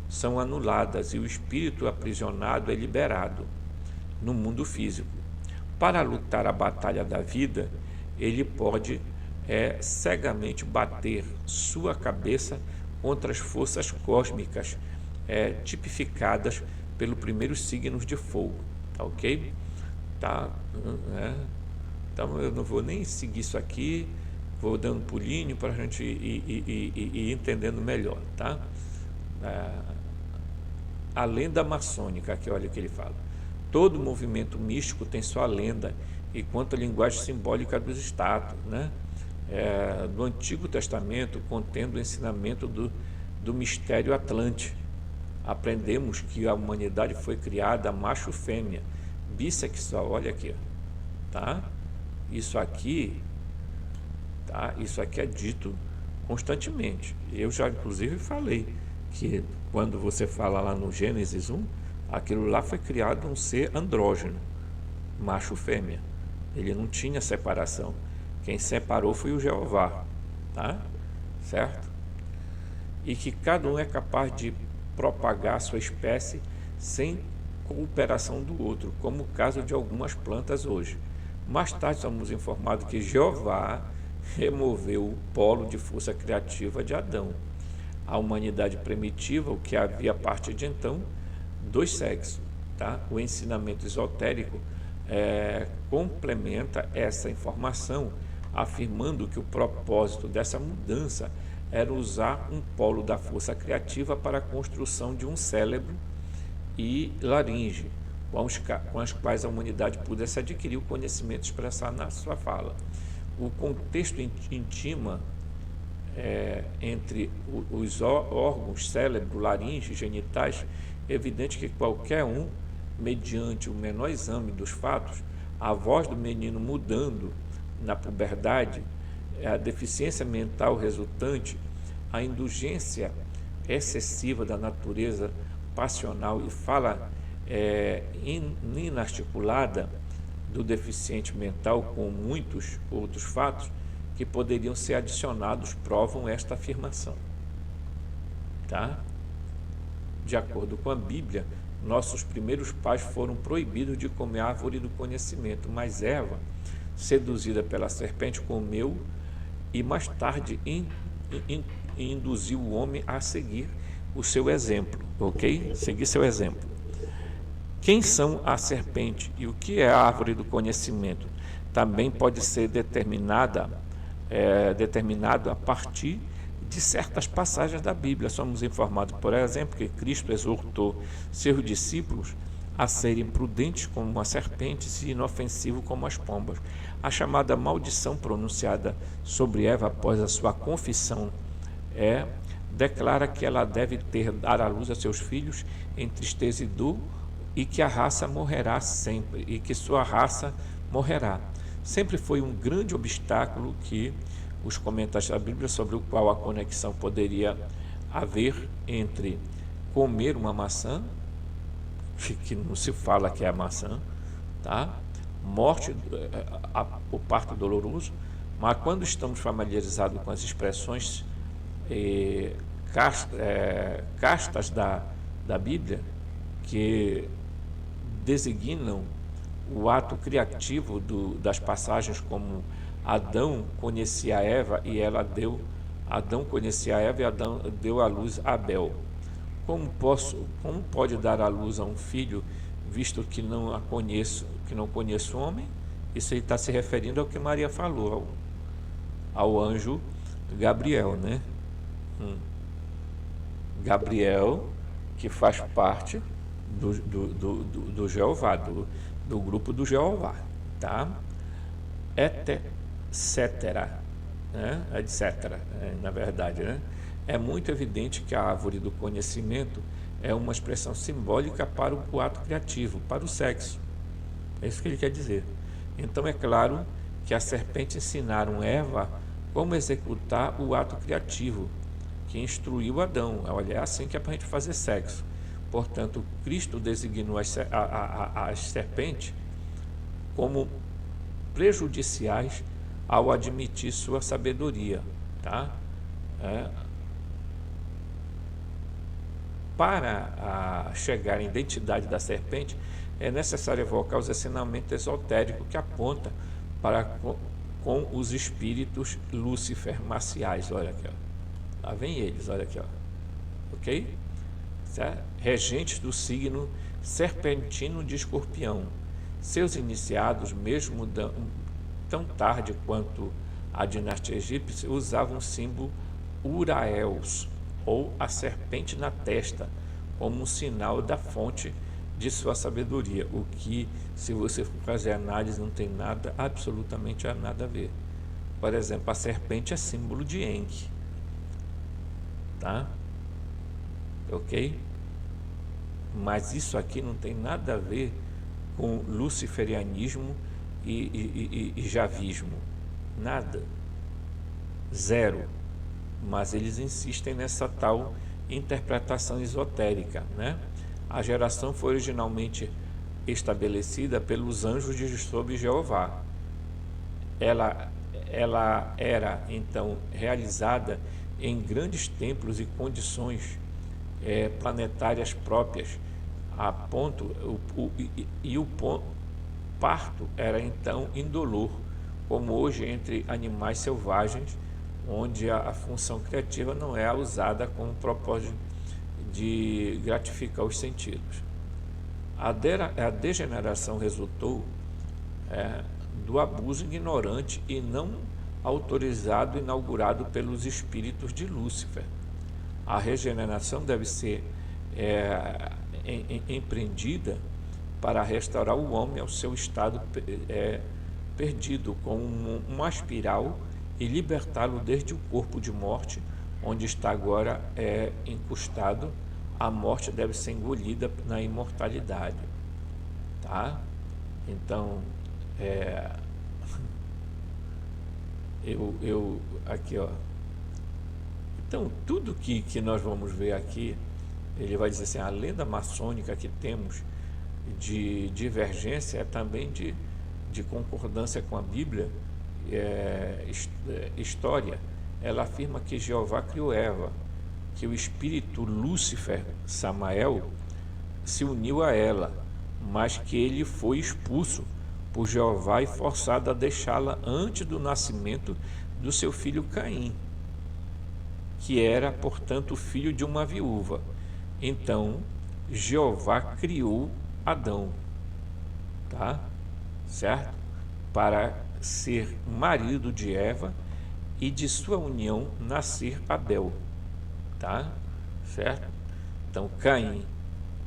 são anuladas e o espírito aprisionado é liberado no mundo físico. Para lutar a batalha da vida, ele pode cegamente bater sua cabeça contra as forças cósmicas tipificadas pelos primeiros signos de fogo, tá ok? Tá, então eu não vou nem seguir isso aqui, vou dando pulinho para a gente ir entendendo melhor, tá? A lenda maçônica, que olha o que ele fala. Todo movimento místico tem sua lenda, e quanto à linguagem simbólica dos status, né? Do Antigo Testamento, contendo o ensinamento do mistério Atlante. Aprendemos que a humanidade foi criada macho-fêmea, bissexual, olha aqui, tá? Isso aqui é dito constantemente. Eu já, inclusive, falei que quando você fala lá no Gênesis 1, aquilo lá foi criado um ser andrógeno, macho-fêmea. Ele não tinha separação. Quem separou foi o Jeová, tá? Certo? E que cada um é capaz de propagar sua espécie sem cooperação do outro, como o caso de algumas plantas hoje. Mais tarde somos informados que Jeová removeu o polo de força criativa de Adão. A humanidade primitiva, o que havia a partir de então, dois sexos, tá? O ensinamento esotérico complementa essa informação, afirmando que o propósito dessa mudança era usar um polo da força criativa para a construção de um cérebro e laringe, com as quais a humanidade pudesse adquirir o conhecimento e expressar na sua fala. O contexto intima entre os órgãos cérebro, laringe, genitais, é evidente que qualquer um, mediante o menor exame dos fatos, a voz do menino mudando na puberdade, a deficiência mental resultante, a indulgência excessiva da natureza passional e fala inarticulada do deficiente mental, com muitos outros fatos que poderiam ser adicionados, provam esta afirmação. Tá? De acordo com a Bíblia, nossos primeiros pais foram proibidos de comer a árvore do conhecimento, mas Eva, seduzida pela serpente, comeu e mais tarde induziu o homem a seguir o seu exemplo, ok? Seguir seu exemplo. Quem são a serpente e o que é a árvore do conhecimento também pode ser determinado a partir de certas passagens da Bíblia. Somos informados, por exemplo, que Cristo exortou seus discípulos a serem prudentes como as serpentes e inofensivos como as pombas. A chamada maldição pronunciada sobre Eva após a sua confissão declara que ela deve dar à luz a seus filhos em tristeza e dor, e que a raça morrerá sempre, e que sua raça morrerá. Sempre foi um grande obstáculo que os comentários da Bíblia sobre o qual a conexão poderia haver entre comer uma maçã, que não se fala que é a maçã, tá? Morte, o parto doloroso, mas quando estamos familiarizados com as expressões castas da Bíblia, que designam o ato criativo das passagens, como Adão conhecia Eva e ela deu Adão conhecia Eva e Adão deu à luz a Abel. Como pode dar à luz a um filho, visto que não conheço o homem? Isso ele está se referindo ao que Maria falou, ao anjo Gabriel, né? Gabriel, que faz parte do Jeová, do grupo do Jeová, tá? Etc, né? Etc, na verdade, né? É muito evidente que a árvore do conhecimento é uma expressão simbólica para o ato criativo, para o sexo. É isso que ele quer dizer. Então é claro que a serpente ensinaram Eva como executar o ato criativo, que instruiu Adão. Olha, é assim que é para a gente fazer sexo. Portanto, Cristo designou as serpentes como prejudiciais ao admitir sua sabedoria, tá? Para chegar à identidade da serpente, é necessário evocar os ensinamentos esotéricos que aponta para com os espíritos Lúcifer marciais. Olha aqui, ó. Lá vem eles, olha aqui, ó. Ok? Certo? Regentes do signo serpentino de Escorpião. Seus iniciados, mesmo tão tarde quanto a dinastia egípcia, usavam o símbolo Uraels, ou a serpente na testa, como um sinal da fonte de sua sabedoria, o que, se você for fazer análise, não tem nada, absolutamente nada a ver. Por exemplo, a serpente é símbolo de Enki, tá? Ok? Mas isso aqui não tem nada a ver com luciferianismo e javismo, nada, zero. Mas eles insistem nessa tal interpretação esotérica, né? A geração foi originalmente estabelecida pelos anjos sob Jeová. Ela era então realizada em grandes templos e condições planetárias próprias, a ponto o parto era então indolor, como hoje entre animais selvagens, onde a função criativa não é usada com o propósito de gratificar os sentidos. A degeneração resultou do abuso ignorante e não autorizado inaugurado pelos espíritos de Lúcifer. A regeneração deve ser empreendida para restaurar o homem ao seu estado perdido, com uma espiral, e libertá-lo desde o corpo de morte, onde está agora encostado. A morte deve ser engolida na imortalidade, tá? Então, aqui, ó. Então, tudo que nós vamos ver aqui, ele vai dizer assim, a lenda maçônica que temos de divergência é também de concordância com a Bíblia. História, ela afirma que Jeová criou Eva, que o espírito Lúcifer, Samael, se uniu a ela, mas que ele foi expulso por Jeová e forçado a deixá-la antes do nascimento do seu filho Caim, que era, portanto, filho de uma viúva. Então, Jeová criou Adão, tá? Certo? Para ser marido de Eva e de sua união nascer Abel, tá? Certo? Então, Caim,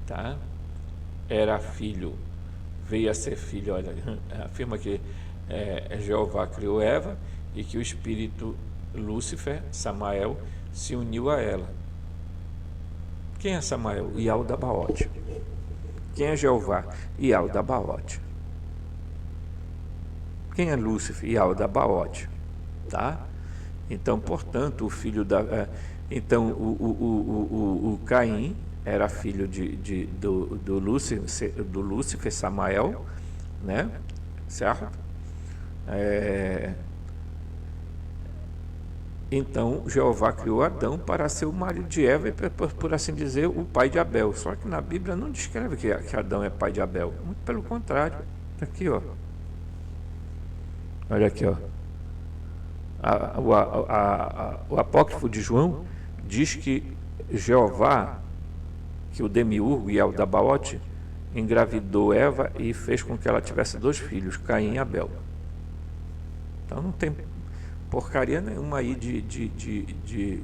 tá? Era filho, veio a ser filho, olha, afirma que Jeová criou Eva e que o espírito Lúcifer, Samael, se uniu a ela. Quem é Samael? Ialdabaoth. Quem é Jeová? Ialdabaoth. Quem é Lúcifer? Ialdabaoth. Tá? Então, portanto, o filho da... então, o Caim era filho do Lúcifer, Samael, né? Certo? Então, Jeová criou Adão para ser o marido de Eva e, por assim dizer, o pai de Abel. Só que na Bíblia não descreve que Adão é pai de Abel. Muito pelo contrário. Está aqui, ó. Olha aqui, ó. O apócrifo de João diz que Jeová, que o demiurgo e da Baote, engravidou Eva e fez com que ela tivesse 2 filhos, Caim e Abel. Então não tem porcaria nenhuma aí de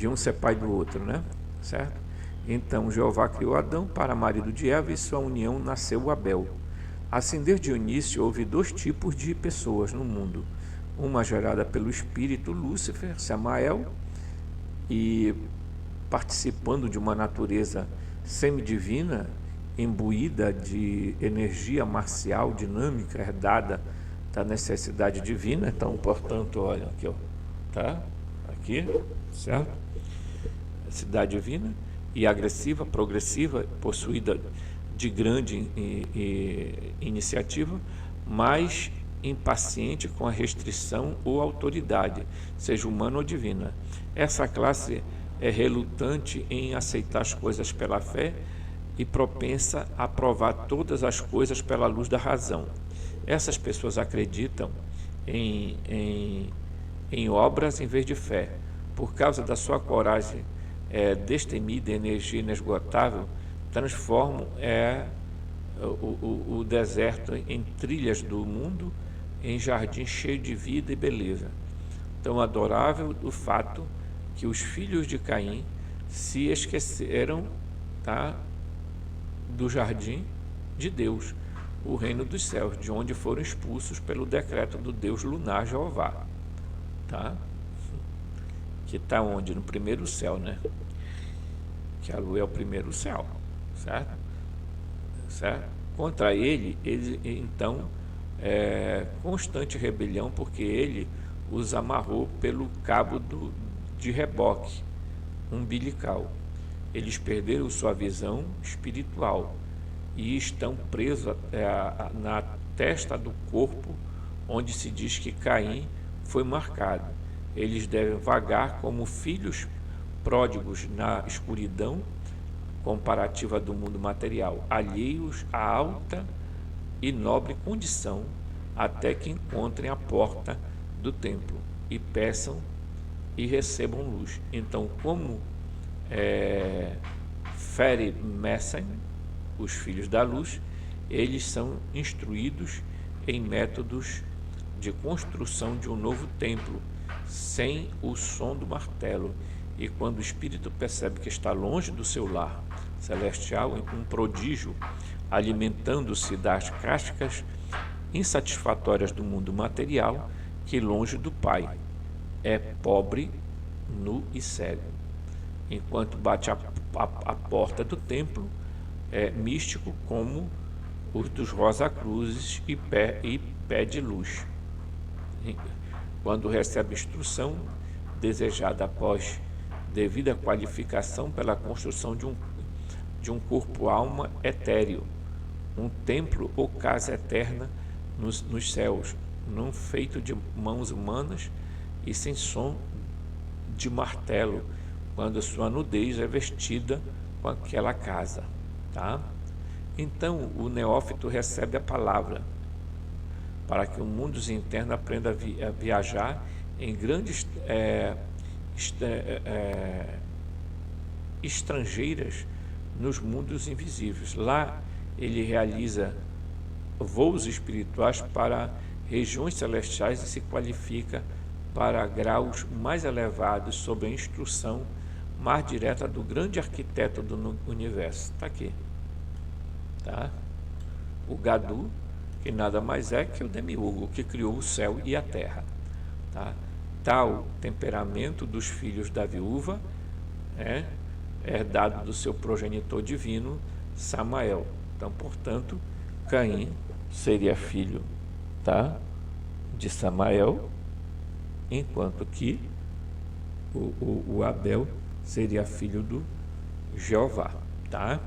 um ser pai do outro, né? Certo? Então Jeová criou Adão para marido de Eva e sua união nasceu Abel. Assim, desde o início, houve 2 tipos de pessoas no mundo. Uma gerada pelo espírito Lúcifer, Samael, e participando de uma natureza semidivina, imbuída de energia marcial, dinâmica, herdada da necessidade divina. Então, portanto, olha aqui, ó, tá? Aqui, certo? Cidade divina e agressiva, progressiva, possuída de grande iniciativa, mas impaciente com a restrição ou autoridade, seja humana ou divina. Essa classe é relutante em aceitar as coisas pela fé e propensa a provar todas as coisas pela luz da razão. Essas pessoas acreditam em obras em vez de fé. Por causa da sua coragem destemida e energia inesgotável, transformam o deserto em trilhas do mundo, em jardim cheio de vida e beleza. Tão adorável o fato que os filhos de Caim se esqueceram, tá, do jardim de Deus, o reino dos céus, de onde foram expulsos pelo decreto do Deus lunar Jeová, tá? Que está onde? No primeiro céu, né? Que a lua é o primeiro céu, certo? Certo? Contra ele então, constante rebelião, porque ele os amarrou pelo cabo de reboque umbilical. Eles perderam sua visão espiritual e estão presos na testa do corpo, onde se diz que Caim foi marcado. Eles devem vagar como filhos pródigos na escuridão comparativa do mundo material, alheios à alta e nobre condição, até que encontrem a porta do templo e peçam e recebam luz. Então, como Fere Messen, os filhos da luz, eles são instruídos em métodos de construção de um novo templo, sem o som do martelo, e quando o espírito percebe que está longe do seu lar celestial, um prodígio, alimentando-se das cascas insatisfatórias do mundo material, que longe do Pai é pobre, nu e cego. Enquanto bate a porta do templo, é místico como os dos Rosa-Cruzes e pé de luz. Quando recebe instrução desejada após devida qualificação pela construção de um corpo-alma etéreo, um templo ou casa eterna nos céus, não feito de mãos humanas e sem som de martelo, quando sua nudez é vestida com aquela casa, tá? Então o neófito recebe a palavra para que o mundo interno aprenda a viajar em grandes estrangeiras nos mundos invisíveis. Lá ele realiza voos espirituais para regiões celestiais e se qualifica para graus mais elevados sob a instrução mais direta do grande arquiteto do universo. Está aqui, tá? O Gadu, que nada mais é que o demiurgo que criou o céu e a terra, tá? Tal temperamento dos filhos da viúva é herdado do seu progenitor divino Samael. Então, portanto, Caim seria filho, tá, de Samael, enquanto que o Abel seria filho do Jeová, tá?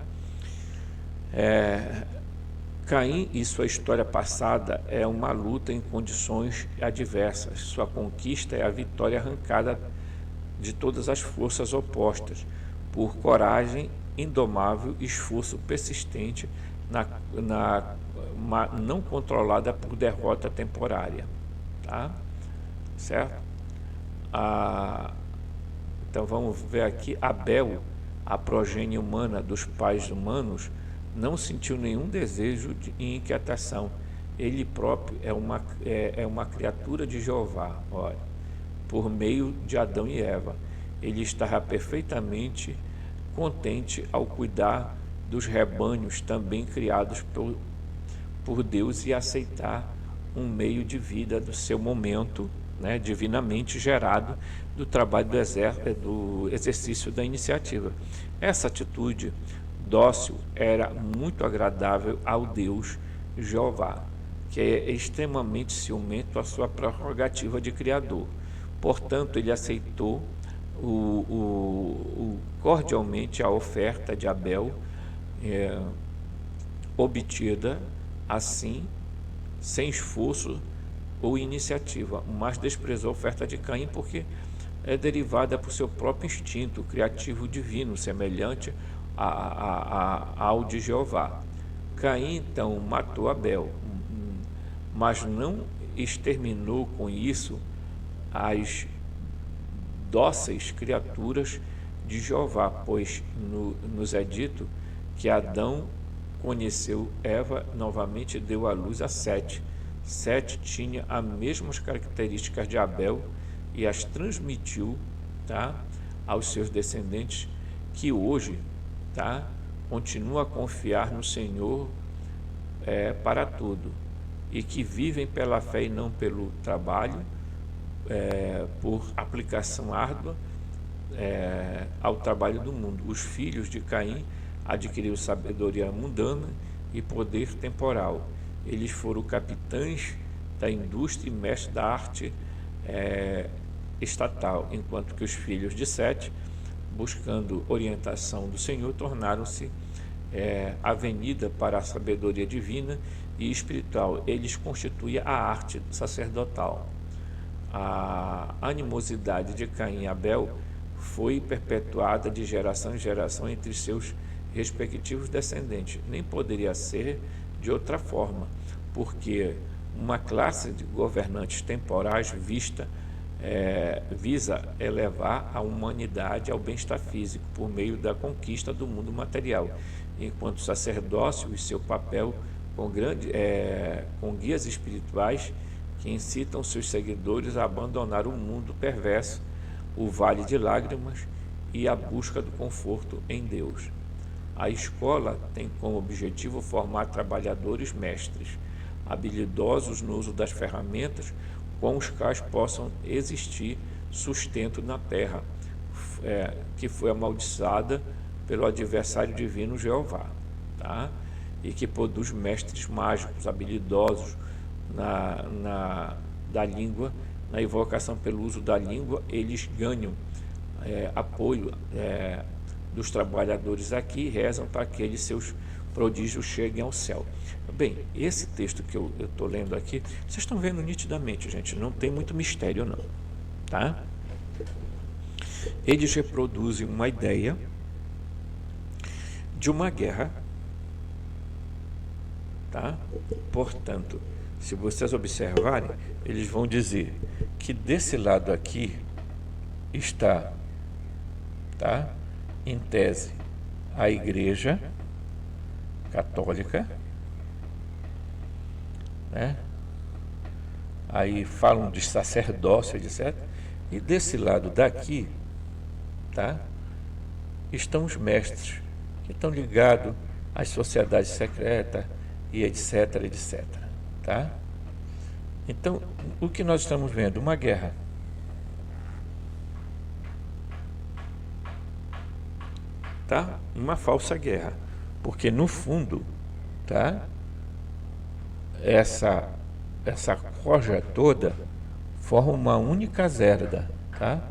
Caim e sua história passada é uma luta em condições adversas. Sua conquista é a vitória arrancada de todas as forças opostas, por coragem indomável e esforço persistente, não controlada por derrota temporária, tá? Certo? Então vamos ver aqui, Abel, a progênie humana dos pais humanos, não sentiu nenhum desejo de inquietação. Ele próprio é uma criatura de Jeová, olha, por meio de Adão e Eva. Ele estava perfeitamente contente ao cuidar dos rebanhos também criados por Deus e aceitar um meio de vida do seu momento, né, divinamente gerado do trabalho do exercício da iniciativa. Essa atitude dócil era muito agradável ao Deus Jeová, que é extremamente ciumento à sua prerrogativa de Criador. Portanto, ele aceitou cordialmente a oferta de Abel, obtida assim, sem esforço ou iniciativa, mas desprezou a oferta de Caim porque é derivada por seu próprio instinto criativo divino, semelhante ao de Jeová. Caim então matou Abel, mas não exterminou com isso as dóceis criaturas de Jeová, pois nos é dito que Adão conheceu Eva novamente e deu à luz a Sete. Sete tinha as mesmas características de Abel e as transmitiu, tá, aos seus descendentes, que hoje, tá, continua a confiar no Senhor para tudo, e que vivem pela fé e não pelo trabalho, por aplicação árdua ao trabalho do mundo. Os filhos de Caim adquiriram sabedoria mundana e poder temporal. Eles foram capitães da indústria e mestres da arte estatal, enquanto que os filhos de Sete, buscando orientação do Senhor, tornaram-se avenida para a sabedoria divina e espiritual. Eles constituíam a arte sacerdotal. A animosidade de Caim e Abel foi perpetuada de geração em geração entre seus respectivos descendentes. Nem poderia ser de outra forma, porque uma classe de governantes temporais visa elevar a humanidade ao bem-estar físico por meio da conquista do mundo material, enquanto o sacerdócio e seu papel com guias espirituais que incitam seus seguidores a abandonar o mundo perverso, o vale de lágrimas e a busca do conforto em Deus. A escola tem como objetivo formar trabalhadores mestres, habilidosos no uso das ferramentas com os quais possam existir sustento na terra, que foi amaldiçoada pelo adversário divino Jeová, tá? E que produz mestres mágicos, habilidosos da língua, na invocação pelo uso da língua. Eles ganham apoio dos trabalhadores aqui e rezam para que aqueles seus prodígios cheguem ao céu. Bem, esse texto que eu estou lendo aqui, vocês estão vendo nitidamente, gente, não tem muito mistério não, tá? Eles reproduzem uma ideia de uma guerra, tá? Portanto, se vocês observarem, eles vão dizer que desse lado aqui está, tá, em tese, a Igreja Católica, né? Aí falam de sacerdócio, etc. E desse lado daqui, tá, estão os mestres, que estão ligados às sociedades secretas e etc, etc. Tá? Então, o que nós estamos vendo? Uma guerra. Tá? Uma falsa guerra. Porque, no fundo, tá, essa corja toda forma uma única zerda. Tá?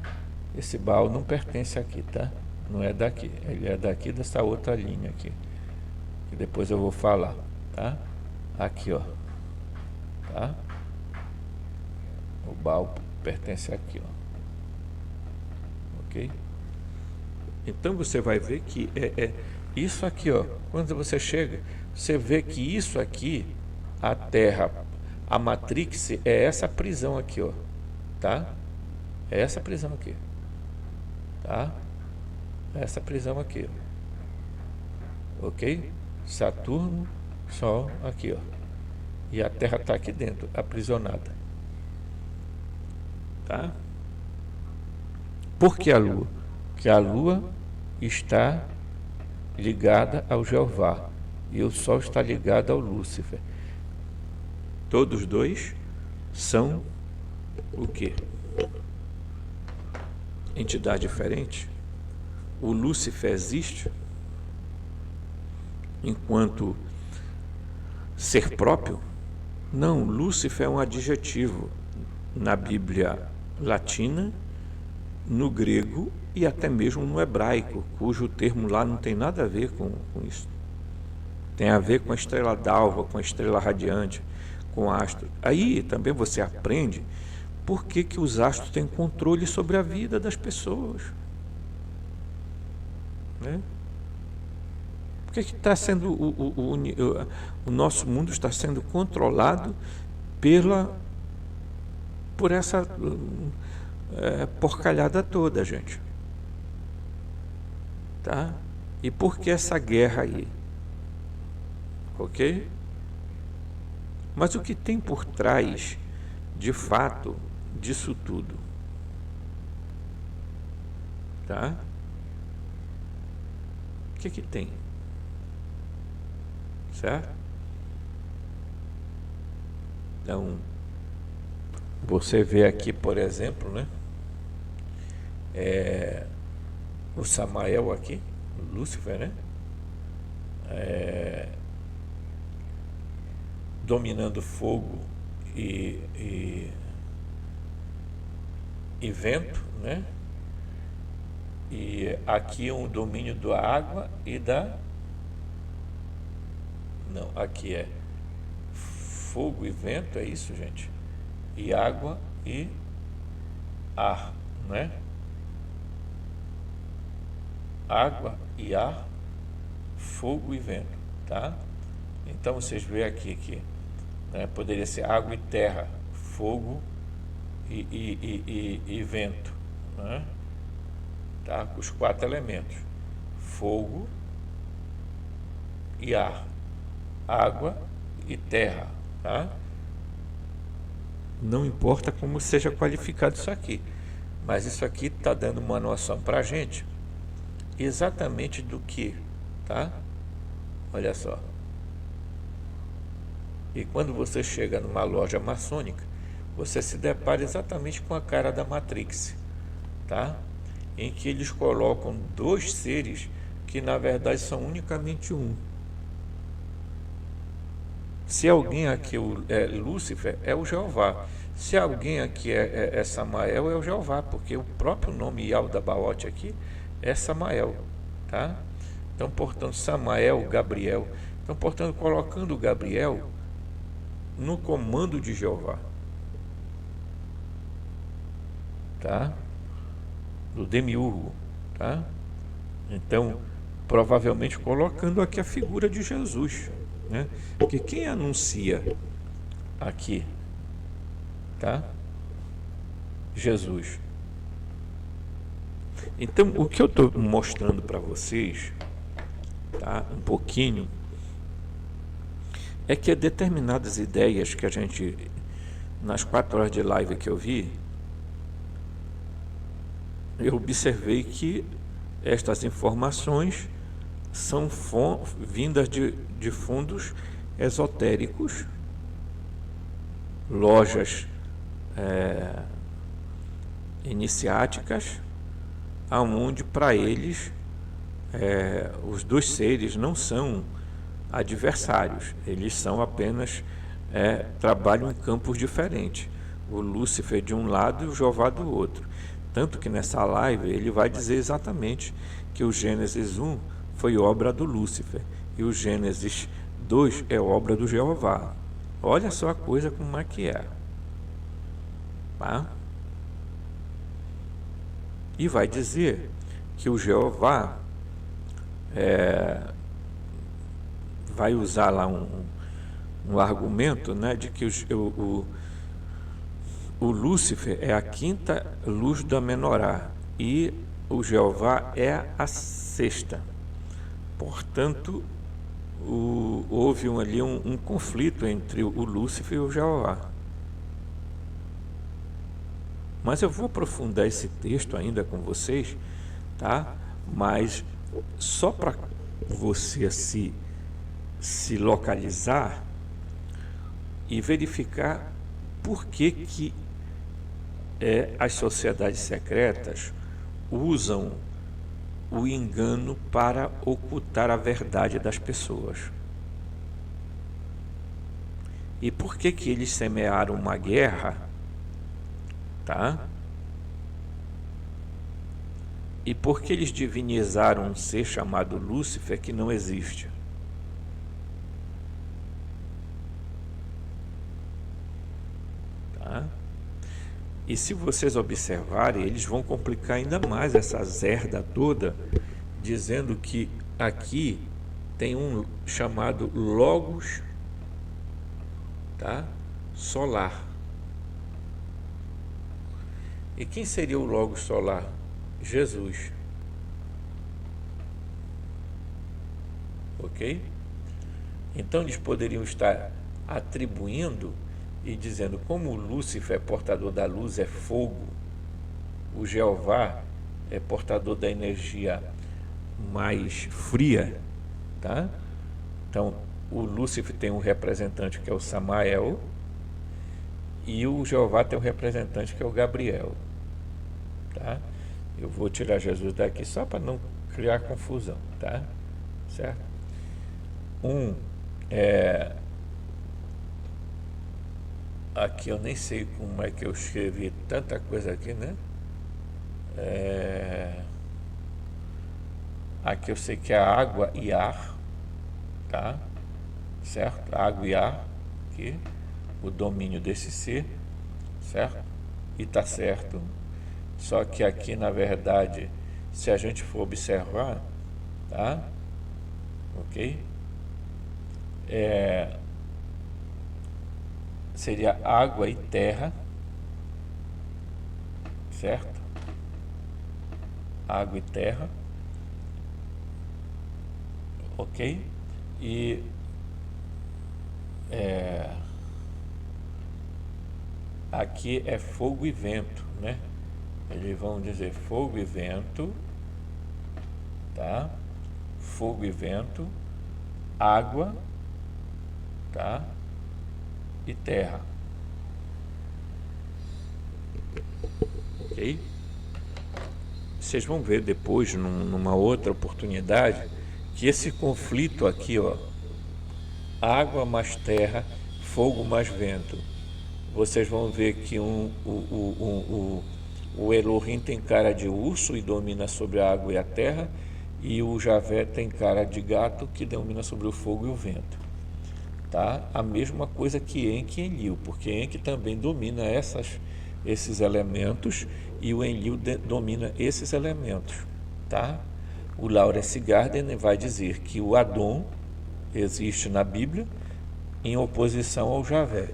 Esse Baal não pertence aqui, tá? Não é daqui. Ele é daqui dessa outra linha aqui. Que depois eu vou falar. Tá? Aqui, ó. Tá? O Baal pertence aqui, ó. Ok? Então você vai ver que isso aqui, ó. Quando você chega, você vê que isso aqui, a Terra, a Matrix, é essa prisão aqui, ó. Tá? É essa prisão aqui, tá? Essa prisão aqui, ok? Saturno, Sol aqui, ó. E a Terra está aqui dentro, aprisionada, tá? Por que a Lua? Porque a Lua está ligada ao Jeová e o Sol está ligado ao Lúcifer. Todos dois são o quê? Entidade diferente. O Lúcifer existe enquanto ser próprio? Não, Lúcifer é um adjetivo na Bíblia latina, no grego e até mesmo no hebraico, cujo termo lá não tem nada a ver com isso. Tem a ver com a estrela d'alva, com a estrela radiante, com astro. Aí também você aprende por que os astros têm controle sobre a vida das pessoas, né? Por que está sendo o nosso mundo está sendo controlado por essa porcalhada toda, gente, tá? E por que essa guerra aí? Ok? Mas o que tem por trás, de fato, disso tudo? Tá? O que tem? Certo? Então, você vê aqui, por exemplo, né? O Samael aqui, o Lúcifer, né? Dominando fogo e vento, né? E aqui um domínio da água e da... Não, aqui é fogo e vento, é isso, gente? E água e ar, né? Água e ar, fogo e vento, tá? Então vocês veem aqui que, né, poderia ser água e terra, fogo e vento, né? Tá? Os 4 elementos: fogo e ar, água e terra, tá? Não importa como seja qualificado isso aqui, mas isso aqui está dando uma noção para a gente exatamente do que, tá? Olha só. E quando você chega numa loja maçônica, você se depara exatamente com a cara da Matrix, tá? Em que eles colocam 2 seres que na verdade são unicamente um. Se alguém aqui é Lúcifer, é o Jeová. Se alguém aqui é Samael, é o Jeová, porque o próprio nome Yaldabaoth aqui é Samael, tá? Então, portanto, Samael, Gabriel. Então, portanto, colocando o Gabriel no comando de Jeová, tá? Do demiurgo, tá? Então, provavelmente colocando aqui a figura de Jesus, né? Porque quem anuncia aqui, tá? Jesus. Então, o que eu estou mostrando para vocês, tá? Um pouquinho, é que determinadas ideias que a gente, nas 4 horas de live que eu vi, eu observei que estas informações são vindas de fundos esotéricos, lojas iniciáticas, aonde para eles os 2 seres não são adversários, eles são apenas trabalham em campos diferentes, o Lúcifer de um lado e o Jeová do outro. Tanto que nessa live ele vai dizer exatamente que o Gênesis 1 foi obra do Lúcifer e o Gênesis 2 é obra do Jeová. Olha só a coisa como é que é, tá? E vai dizer que o Jeová vai usar lá um argumento, né, de que o Lúcifer é a quinta luz da menorá e o Jeová é a sexta. Portanto, houve ali um conflito entre o Lúcifer e o Jeová. Mas eu vou aprofundar esse texto ainda com vocês, tá? Mas só para você se localizar e verificar por que as sociedades secretas usam o engano para ocultar a verdade das pessoas. E por que eles semearam uma guerra, tá? E por que eles divinizaram um ser chamado Lúcifer que não existe? Tá? E se vocês observarem, eles vão complicar ainda mais essa zerda toda, dizendo que aqui tem um chamado Logos, tá? Solar. E quem seria o Logos solar? Jesus. Ok? Então eles poderiam estar atribuindo e dizendo, como o Lúcifer é portador da luz, é fogo, o Jeová é portador da energia mais fria, tá? Então, o Lúcifer tem um representante que é o Samael e o Jeová tem um representante que é o Gabriel, tá? Eu vou tirar Jesus daqui só para não criar confusão, tá? Certo? Aqui eu nem sei como é que eu escrevi tanta coisa aqui, né? Aqui eu sei que é água e ar, tá? Certo? Água e ar, aqui, o domínio desse ser, certo? E tá certo. Só que aqui, na verdade, se a gente for observar, tá? Ok? Seria água e terra, certo? Água e terra, ok? E aqui é fogo e vento, né? Eles vão dizer fogo e vento, tá? Fogo e vento, água, tá? E terra. Ok? Vocês vão ver depois, numa outra oportunidade, que esse conflito aqui, ó, água mais terra, fogo mais vento, vocês vão ver que o Elohim tem cara de urso e domina sobre a água e a terra, e o Javé tem cara de gato que domina sobre o fogo e o vento. Tá? A mesma coisa que Enki e Enlil, porque Enki também domina esses elementos e o Enlil domina esses elementos. Tá? O Lawrence Gardner vai dizer que o Adon existe na Bíblia em oposição ao Javé.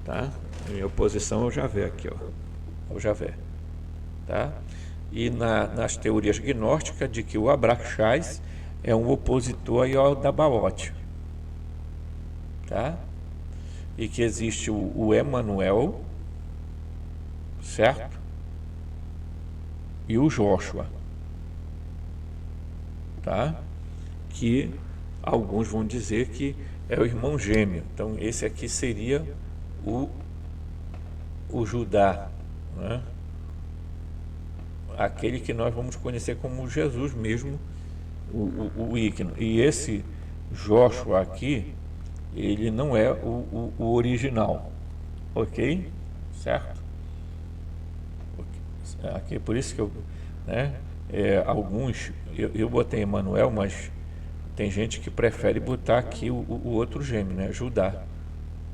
Tá? Em oposição ao Javé aqui, ó. Ao Javé. Tá? E nas teorias gnósticas de que o Abraxás é um opositor ao Dabaote. Tá? E que existe o Emanuel, certo? E o Joshua, tá? Que alguns vão dizer que é o irmão gêmeo. Então esse aqui seria o Judá, né? Aquele que nós vamos conhecer como Jesus mesmo, o ícone. E esse Joshua aqui, ele não é o original, ok? Certo? Aqui, por isso que eu, né, alguns, eu botei Emanuel, mas tem gente que prefere botar aqui o outro gêmeo, né? Judá,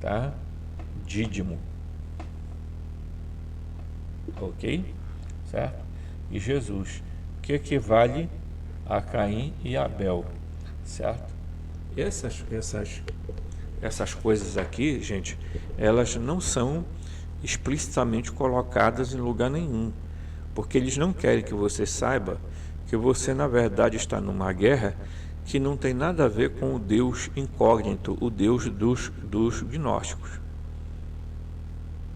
tá? Dídimo, ok? Certo? E Jesus, que equivale a Caim e Abel, certo? Essas coisas aqui, gente, elas não são explicitamente colocadas em lugar nenhum, porque eles não querem que você saiba que você, na verdade, está numa guerra que não tem nada a ver com o Deus incógnito, o Deus dos gnósticos.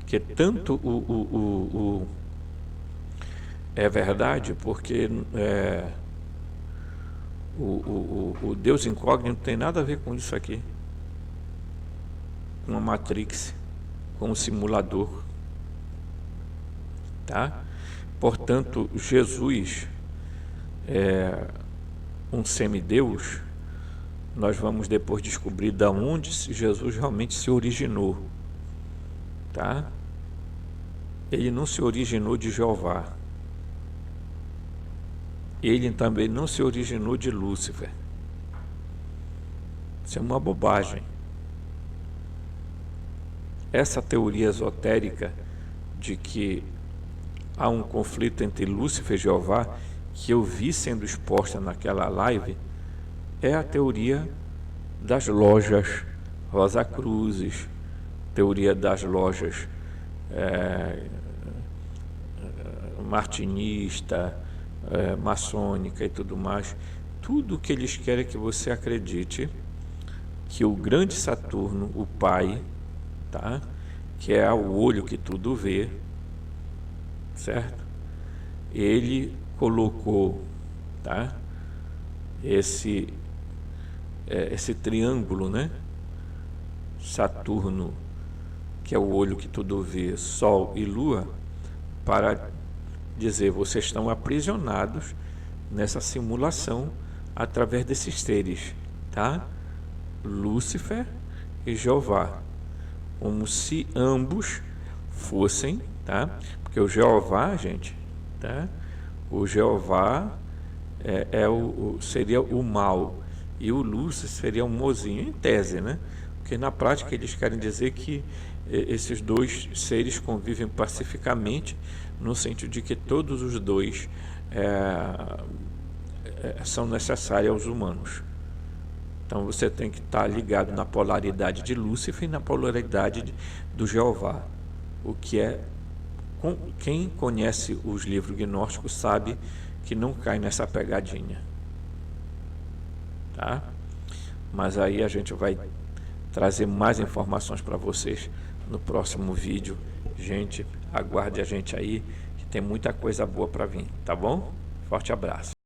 Que tanto é verdade, porque o Deus incógnito não tem nada a ver com isso aqui, com a Matrix, com o simulador, tá? Portanto, Jesus é um semideus. Nós vamos depois descobrir de onde Jesus realmente se originou, tá? Ele não se originou de Jeová. Ele também não se originou de Lúcifer. Isso é uma bobagem. Essa teoria esotérica de que há um conflito entre Lúcifer e Jeová, que eu vi sendo exposta naquela live, é a teoria das lojas Rosacruzes, teoria das lojas martinista, maçônica e tudo mais. Tudo que eles querem é que você acredite que o grande Saturno, o Pai, tá? Que é o olho que tudo vê, certo? Ele colocou, tá? Esse triângulo, né? Saturno, que é o olho que tudo vê, Sol e Lua, para dizer, vocês estão aprisionados nessa simulação através desses seres, tá? Lúcifer e Jeová, como se ambos fossem, tá? Porque o Jeová, gente, tá? O Jeová seria o mal e o Lúcifer seria o mozinho, em tese, né? Porque na prática eles querem dizer que esses dois seres convivem pacificamente, no sentido de que todos os dois são necessários aos humanos. Então você tem que estar ligado na polaridade de Lúcifer e na polaridade do Jeová. O que quem conhece os livros gnósticos sabe que não cai nessa pegadinha, tá? Mas aí a gente vai trazer mais informações para vocês no próximo vídeo. Gente, aguarde a gente aí, que tem muita coisa boa para vir, tá bom? Forte abraço.